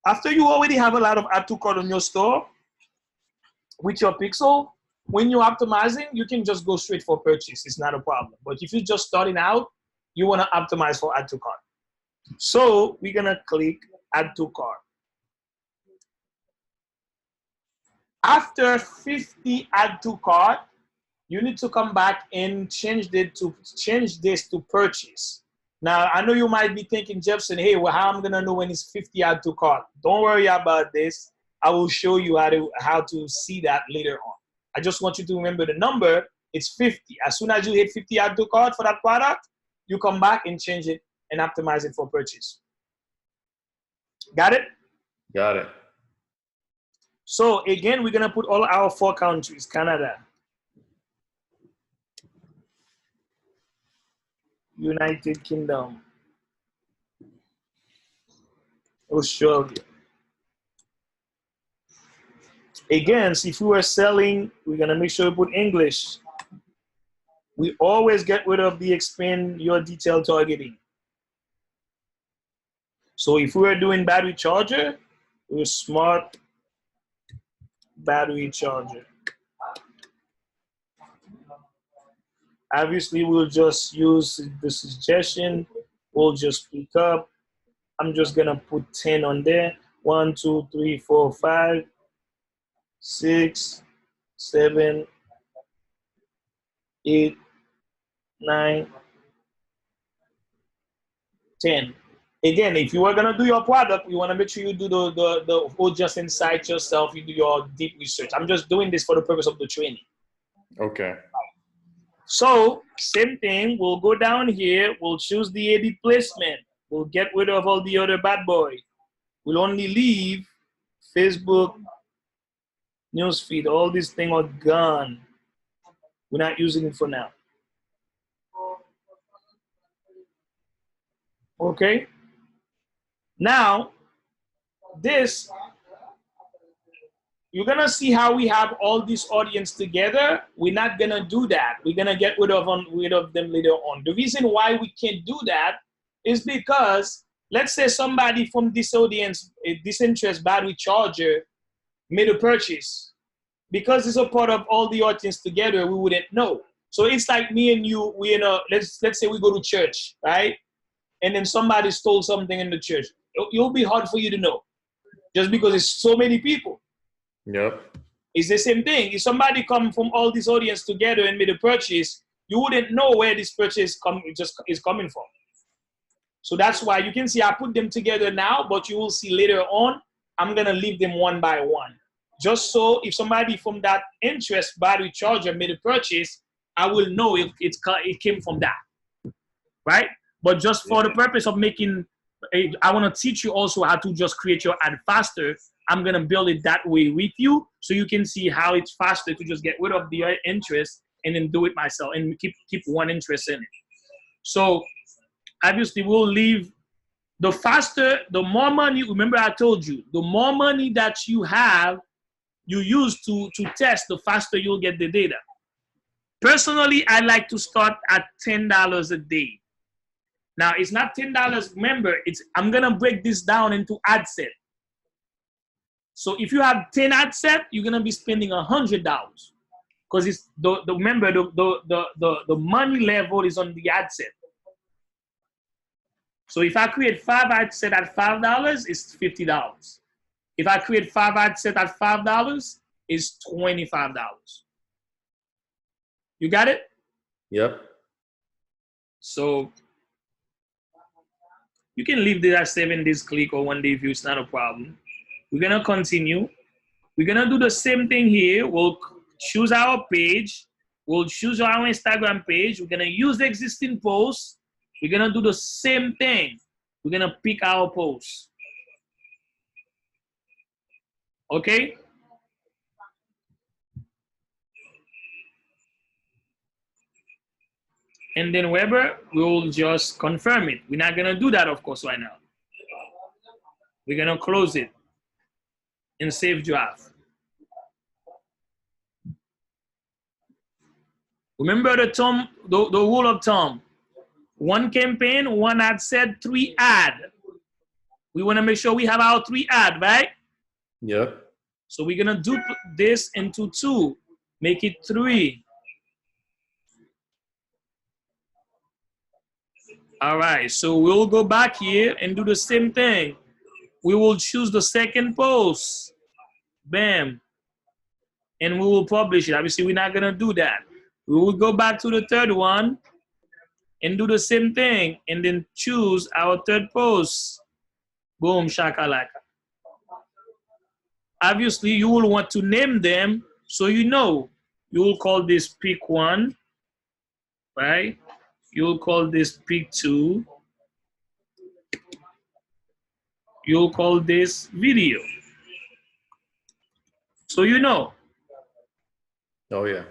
After you already have a lot of add to cart on your store with your pixel, when you're optimizing, you can just go straight for purchase. It's not a problem. But if you're just starting out, you want to optimize for add to cart. So we're going to click add to cart. After 50 add to cart, you need to come back and change this to purchase. Now, I know you might be thinking, Jefferson, hey, well, how am I going to know when it's 50 add to cart? Don't worry about this. I will show you how to see that later on. I just want you to remember the number. It's 50. As soon as you hit 50 add to cart for that product, you come back and change it and optimize it for purchase. Got it? Got it. So again, we're going to put all our 4 countries: Canada, United Kingdom, Australia. Again, if we were selling, we're gonna make sure we put English. We always get rid of the expand your detail targeting. So if we were doing battery charger, we're smart battery charger. Obviously, we'll just use the suggestion. We'll just pick up. I'm just gonna put 10 on there. 1, 2, 3, 4, 5, 6, 7, 8, 9, 10. Again, if you are gonna do your product, you wanna make sure you do the whole just inside yourself. You do your deep research. I'm just doing this for the purpose of the training. Okay. So same thing. We'll go down here. We'll choose the edit placement. We'll get rid of all the other bad boy. We'll only leave Facebook, newsfeed. All these things are gone. We're not using it for now. Okay. Now, this, you're gonna see how we have all this audience together. We're not gonna do that. We're gonna get rid of them later on. The reason why we can't do that is because, let's say somebody from this audience, this interest battery charger, made a purchase. Because it's a part of all the audience together, we wouldn't know. So it's like me and you, let's say we go to church, right? And then somebody stole something in the church. It'll be hard for you to know, just because it's so many people. Yep. It's the same thing. If somebody come from all this audience together and made a purchase, you wouldn't know where this purchase is coming from. So that's why you can see I put them together now, but you will see later on, I'm gonna leave them one by one. Just so if somebody from that interest battery charger made a purchase, I will know if it came from that, right? But just for the purpose of making, I want to teach you also how to just create your ad faster. I'm going to build it that way with you so you can see how it's faster to just get rid of the interest and then do it myself and keep one interest in it. So obviously we'll leave the faster, the more money, remember I told you, the more money that you have, you use to test, the faster you'll get the data. Personally, I like to start at $10 a day. Now, it's not $10, remember, I'm gonna break this down into ad set. So if you have 10 ad set, you're gonna be spending $100. Because it's remember the money level is on the ad set. So if I create 5 ad set at $5, it's $50. If I create 5 ad set at $5, it's $25. You got it? Yep. So you can leave this at 7 days click or 1 day view, it's not a problem. We're gonna continue. We're gonna do the same thing here. We'll choose our page. We'll choose our Instagram page. We're gonna use the existing posts. We're gonna do the same thing. We're gonna pick our posts. Okay? And then Weber, we'll just confirm it. We're not gonna do that, of course, right now. We're gonna close it and save draft. Remember the rule of thumb. 1 campaign, 1 ad set, 3 ad. We wanna make sure we have our 3 ad, right? Yep. So we're gonna do this into 2, make it 3. All right, so we'll go back here and do the same thing. We will choose the second post, bam, and we will publish it. Obviously, we're not gonna do that. We will go back to the third one and do the same thing, and then choose our third post. Boom, shakalaka. Obviously, you will want to name them so you know. You will call this pick 1, right? You'll call this pick 2. You'll call this video. So you know. Oh yeah.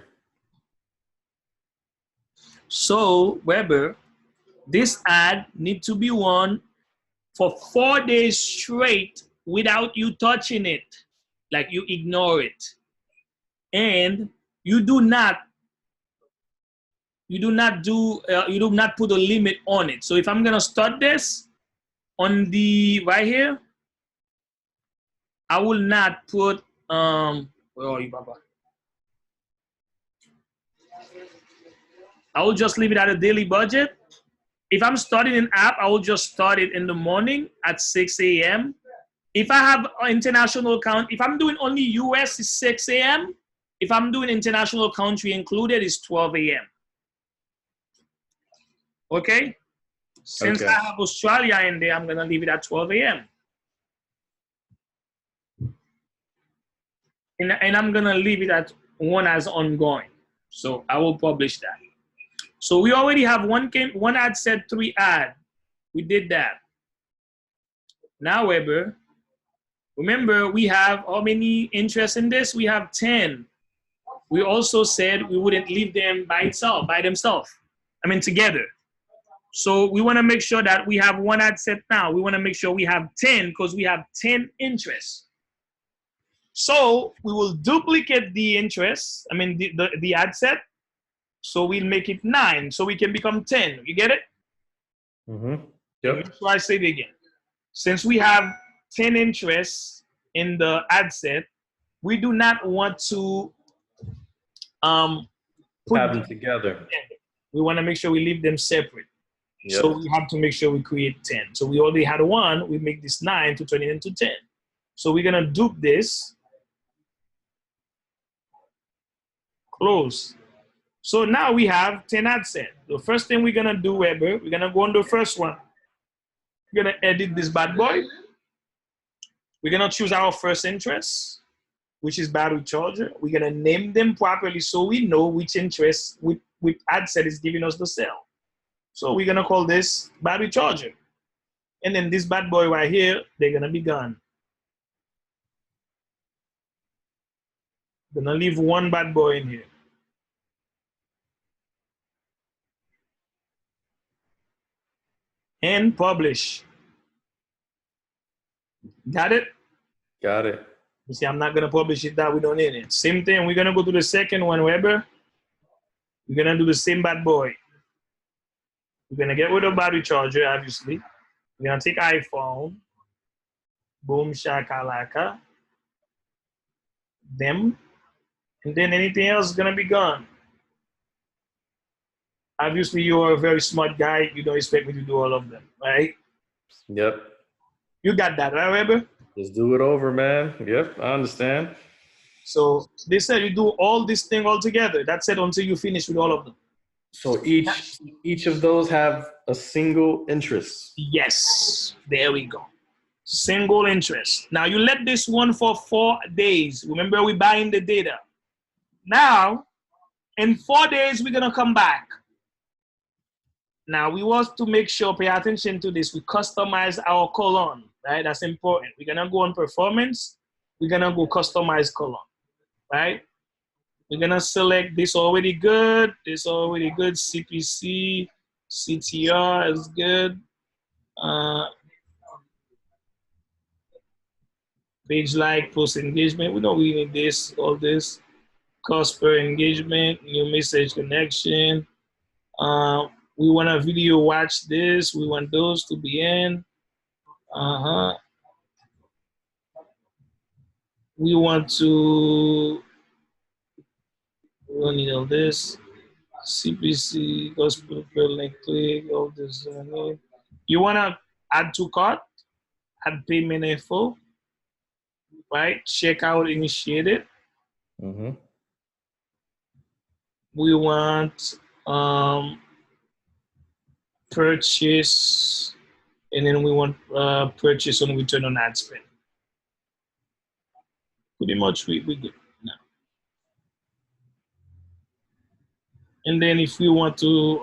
So Weber, this ad need to be run for 4 days straight without you touching it. Like you ignore it. And you do not put a limit on it. So if I'm gonna start this on the right here, I will not put where are you, Baba? I will just leave it at a daily budget. If I'm starting an app, I will just start it in the morning at 6 a.m. If I have an international count, if I'm doing only US, it's 6 a.m. If I'm doing international country included, it's 12 a.m. Okay? Since I have Australia in there, I'm gonna leave it at 12 a.m. And I'm gonna leave it at 1 as ongoing. So I will publish that. So we already have 1 ad set, 3 ad. We did that. Now, Weber, remember we have how many interests in this? We have 10. We also said we wouldn't leave them by themselves. I mean, together. So we want to make sure that we have 1 ad set now. We want to make sure we have 10 because we have 10 interests. So we will duplicate the interests, I mean, the ad set. So we'll make it 9 so we can become 10. You get it? Mm-hmm. Yep. So I say it again. Since we have 10 interests in the ad set, we do not want to put them together. We want to make sure we leave them separate. Yep. So we have to make sure we create 10. So we already had 1. We make this 9 to turn it into 10. So we're going to dupe this. Close. So now we have 10 ad set. The first thing we're going to do, Weber, we're going to go on the first one. We're going to edit this bad boy. We're going to choose our first interest, which is battery charger. We're going to name them properly so we know which interest, which ad set is giving us the sale. So we're going to call this battery charger. And then this bad boy right here, they're going to be gone. Gonna leave 1 bad boy in here. and publish. Got it? Got it. You see, I'm not going to publish it that we don't need it. Same thing. We're going to go to the second one, Weber. We're going to do the same bad boy. We're going to get rid of battery charger, obviously. We're going to take iPhone. Boom, shakalaka. Them. And then anything else is going to be gone. Obviously, you are a very smart guy. You don't expect me to do all of them, right? Yep. You got that, right, Weber? Just do it over, man. Yep, I understand. So they said you do all this thing all together. That's it until you finish with all of them. So each of those have a single interest. Yes, there we go. Single interest. Now you let this one for 4 days. Remember, we're buying the data. Now, in 4 days, we're gonna come back. Now we want to make sure, pay attention to this. We customize our column, right? That's important. We're gonna go on performance. We're gonna go customize column, right? We're gonna select this already good. This already good. CPC, CTR is good. Page like, post engagement. We know we need this, all this. Cost per engagement, new message connection. We want a video watch this. We want those to be in. We want to, we don't need all this. CPC, gospel, link, click, all this. You want to add to cart, add payment info, right? Checkout initiated. Mm-hmm. We want purchase, and then we want purchase on return on ad spend. Pretty much we good now. And then if we want to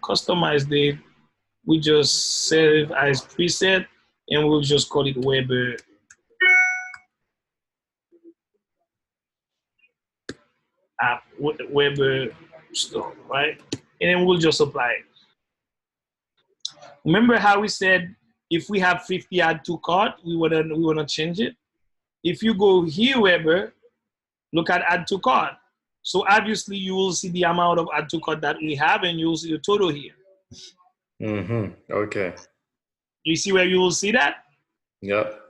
customize it, we just save as preset, and we'll just call it Weber. App, Weber store, right? And then we'll just apply it. Remember how we said if we have 50 add to cart, we wanna change it. If you go here, Weber, look at add to cart. So obviously you will see the amount of add to cart that we have, and you will see the total here. Mm-hmm. Okay. You see where you will see that? Yep.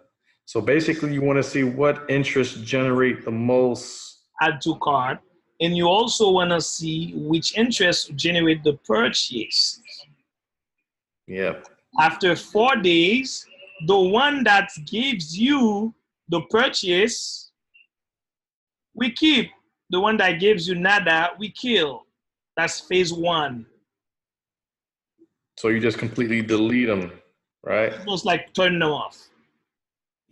So basically you want to see what interests generate the most. Add to cart. And you also want to see which interests generate the purchase. Yep. After 4 days, the one that gives you the purchase, we keep. The one that gives you nada, we kill. That's phase 1. So you just completely delete them, right? Just like turn them off.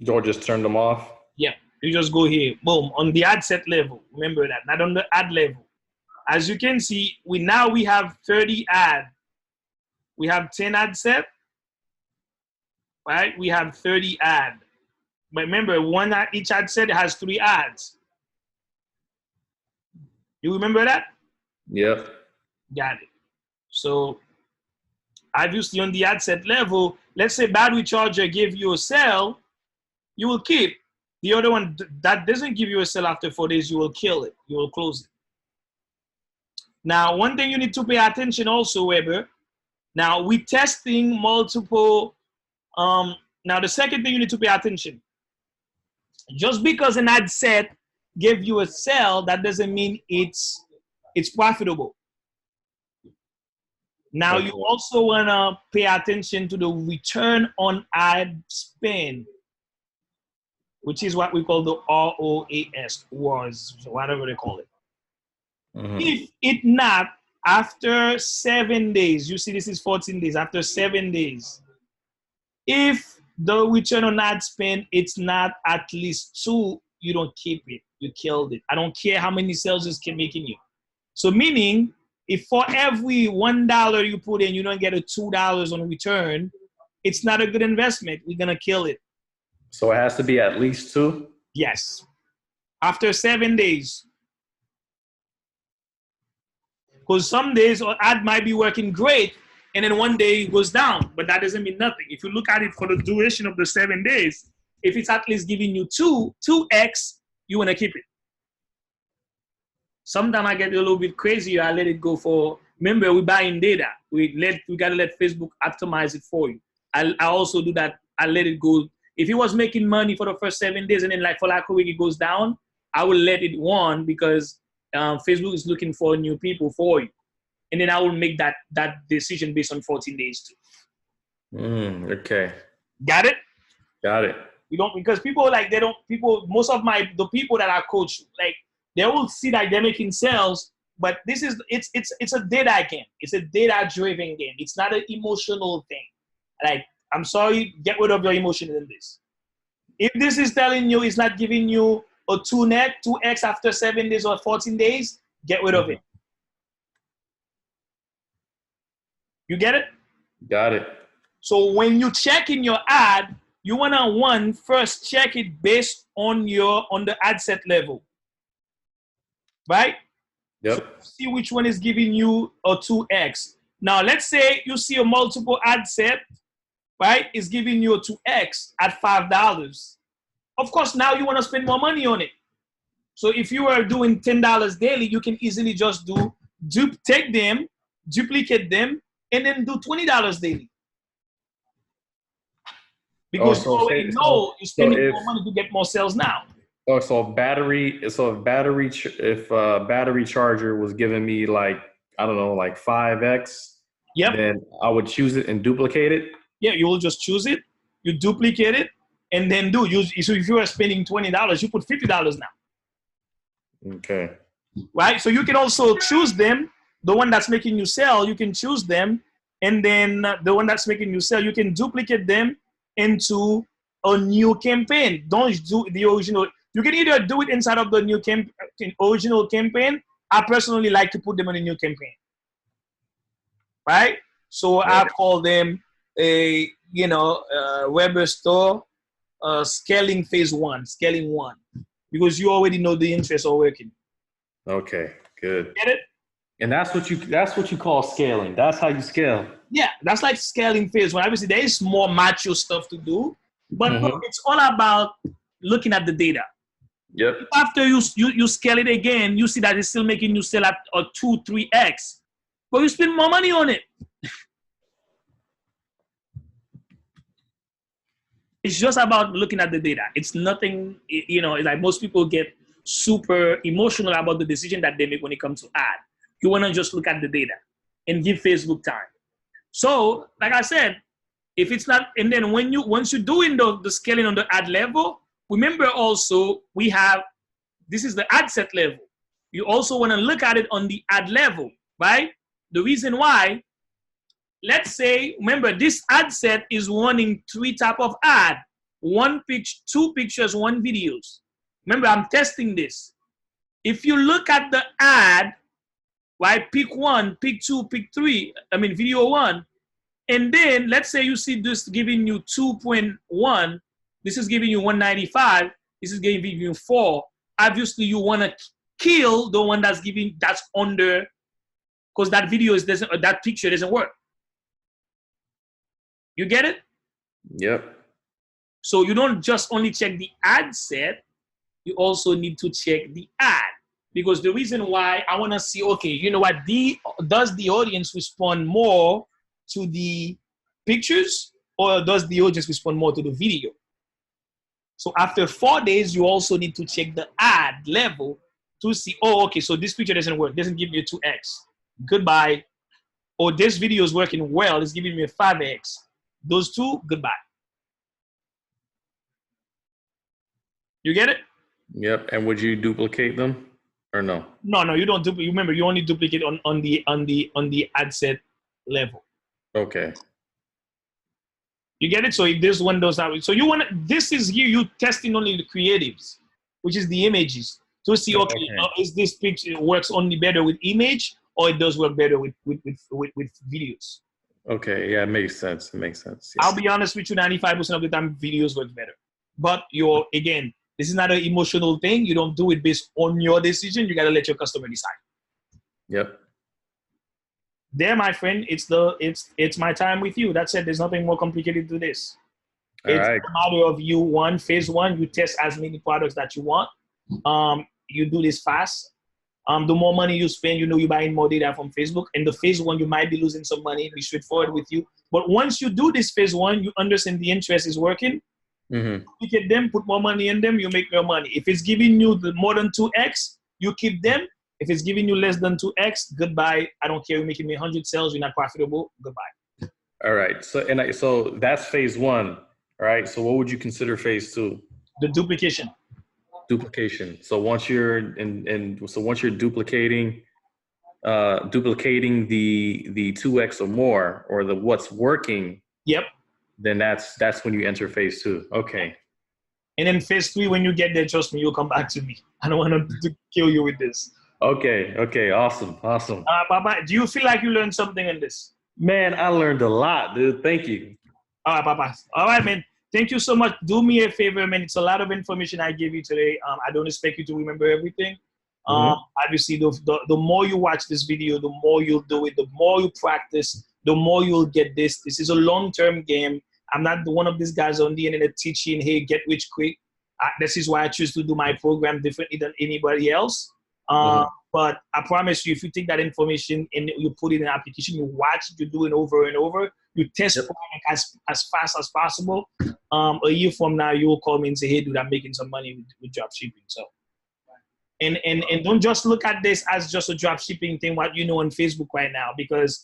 Or just turn them off? Yeah, you just go here, boom, on the ad set level. Remember that, not on the ad level. As you can see, we have 30 ad. We have 10 ad set, right? We have 30 ad. But remember, each ad set has 3 ads. You remember that? Yep. Got it. So obviously on the ad set level, let's say battery charger give you a sale, you will keep. The other one that doesn't give you a sale after 4 days, you will kill it. You will close it. Now, one thing you need to pay attention also, Weber. Now, we're testing multiple. Now, the second thing you need to pay attention. Just because an ad set gave you a sale, that doesn't mean it's profitable. Now, you also want to pay attention to the return on ad spend, which is what we call the ROAS, whatever they call it. Mm-hmm. If it not, after 7 days, you see this is 14 days, after 7 days, if the return on ad spend, it's not at least 2, you don't keep it, you killed it. I don't care how many sales it's making you. So meaning, if for every $1 you put in, you don't get a $2 on return, it's not a good investment. We're gonna kill it. So it has to be at least 2? Yes. After 7 days. Because some days ad might be working great, and then one day it goes down, but that doesn't mean nothing. If you look at it for the duration of the 7 days, if it's at least giving you 2x, you want to keep it. Sometimes I get a little bit crazy. I let it go for, remember, we're buying data. We got to let Facebook optimize it for you. I also do that. I let it go. If it was making money for the first 7 days and then like for like a week it goes down, I will let it one because Facebook is looking for new people for you. And then I will make that decision based on 14 days too. Okay. Got it? Got it. You don't, because most of the people that I coach, like, they will see that they're making sales, but it's a data game. It's a data-driven game. It's not an emotional thing. Like, I'm sorry, get rid of your emotion in this. If this is telling you it's not giving you a 2x after 7 days or 14 days, get rid of it. You get it? Got it. So when you check in your ad, you wanna first check it based on the ad set level. Right? Yep. So see which one is giving you a 2x. Now, let's say you see a multiple ad set, right? Is giving you a 2x at $5. Of course, now you want to spend more money on it. So if you are doing $10 daily, you can easily just take them, duplicate them, and then do $20 daily. Because you already know you're spending more money to get more sales now. Oh, so if battery charger was giving me like, I don't know, like 5x, yep, then I would choose it and duplicate it. Yeah, you will just choose it, you duplicate it, and then so if you are spending $20, you put $50 now. Okay. Right? So you can also choose them, the one that's making you sell, you can choose them, and then the one that's making you sell, you can duplicate them into a new campaign. Don't do the original. You can either do it inside of the new original campaign. I personally like to put them on a new campaign. Right? So yeah. I call them a Weber store scaling phase 1, scaling 1, because you already know the interests are working. Okay, good. Get it? And that's what you call scaling. That's how you scale. Yeah, that's like scaling phase 1. Obviously, there is more macho stuff to do, but it's all about looking at the data. Yep. After you scale it again, you see that it's still making you sell at a 2-3x, but you spend more money on it. It's just about looking at the data. It's nothing, it's like most people get super emotional about the decision that they make when it comes to ad. You want to just look at the data and give Facebook time. So, like I said, if it's not, and then once you're doing the scaling on the ad level, remember also this is the ad set level. You also want to look at it on the ad level, right? The reason why, let's say, remember this ad set is running 3 types of ad, 2 pictures, 1 videos. Remember, I'm testing this. If you look at the ad, right, pick 1, pick 2, pick 3, video 1, and then let's say you see this giving you 2.1, this is giving you 195, this is giving you 4. Obviously, you want to kill the one that's under, because that that picture doesn't work. You get it? Yep. So you don't just only check the ad set, you also need to check the ad. Because the reason why I want to see, okay, you know what, does the audience respond more to the pictures, or does the audience respond more to the video? So after 4 days, you also need to check the ad level to see, oh, okay, so this picture doesn't work, doesn't give me a 2x. Goodbye. Or this video is working well, it's giving me a 5x. Those 2, goodbye. You get it? Yep. And would you duplicate them or no? No, you don't duplicate. Remember, you only duplicate on the ad set level. Okay. You get it? So if this one does not, so this is here, you testing only the creatives, which is the images, to see, okay. Is this picture works only better with image, or it does work better with videos? Okay, yeah, it makes sense. It makes sense. Yeah. I'll be honest with you, 95% of the time, videos work better. But again, this is not an emotional thing. You don't do it based on your decision. You got to let your customer decide. Yep. there, my friend, it's my time with you. That's it. There's nothing more complicated to this. It's a matter of you, phase one, you test as many products that you want. You do this fast. The more money you spend, you're buying more data from Facebook. And the phase one, you might be losing some money. Be straightforward with you. But once you do this phase one, you understand the interest is working. You get them, put more money in them, you make more money. If it's giving you more than 2x, you keep them. If it's giving you less than 2x, goodbye. I don't care. You're making me 100 sales. You're not profitable. Goodbye. All right. So that's phase one. All right. So what would you consider phase two? The duplication. Duplication. So once you're once you're duplicating the 2x or more, or the what's working. Yep. Then that's when you enter phase two. Okay. And then phase three, when you get there, trust me, you'll come back to me. I don't want to kill you with this. Okay. Awesome. Papa, do you feel like you learned something in this? Man, I learned a lot, dude. Thank you. All right, Papa. All right, man. Thank you so much. Do me a favor, man. It's a lot of information I gave you today. I don't expect you to remember everything. Obviously, the more you watch this video, the more you'll do it. The more you practice, the more you'll get this. This is a long-term game. I'm not one of these guys on the internet teaching, hey, get rich quick. This is why I choose to do my program differently than anybody else. But I promise you, if you take that information and you put it in an application, you watch it, you do it over and over, you test as fast as possible. A year from now, you will call me and say, hey, dude, I'm making some money with drop shipping. So, and don't just look at this as just a drop shipping thing, what you know on Facebook right now, because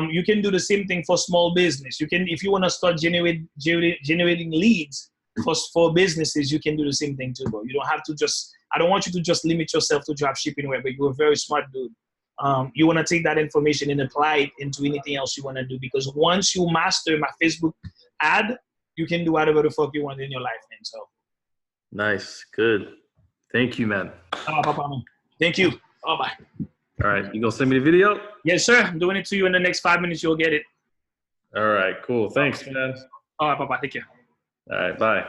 you can do the same thing for small business. You can, if you want to start generating leads for businesses, you can do the same thing too, bro. You don't have to I don't want you to just limit yourself to drop shipping, but you're a very smart dude. You want to take that information and apply it into anything else you want to do, because once you master my Facebook ad, you can do whatever the fuck you want in your life, man. So nice, good. Thank you, man. Papa, man. Thank you. Bye. All right, you gonna send me the video? Yes, sir. I'm doing it to you in the next 5 minutes. You'll get it. All right, cool. Thanks, man. All right, Papa. Take care. All right, bye.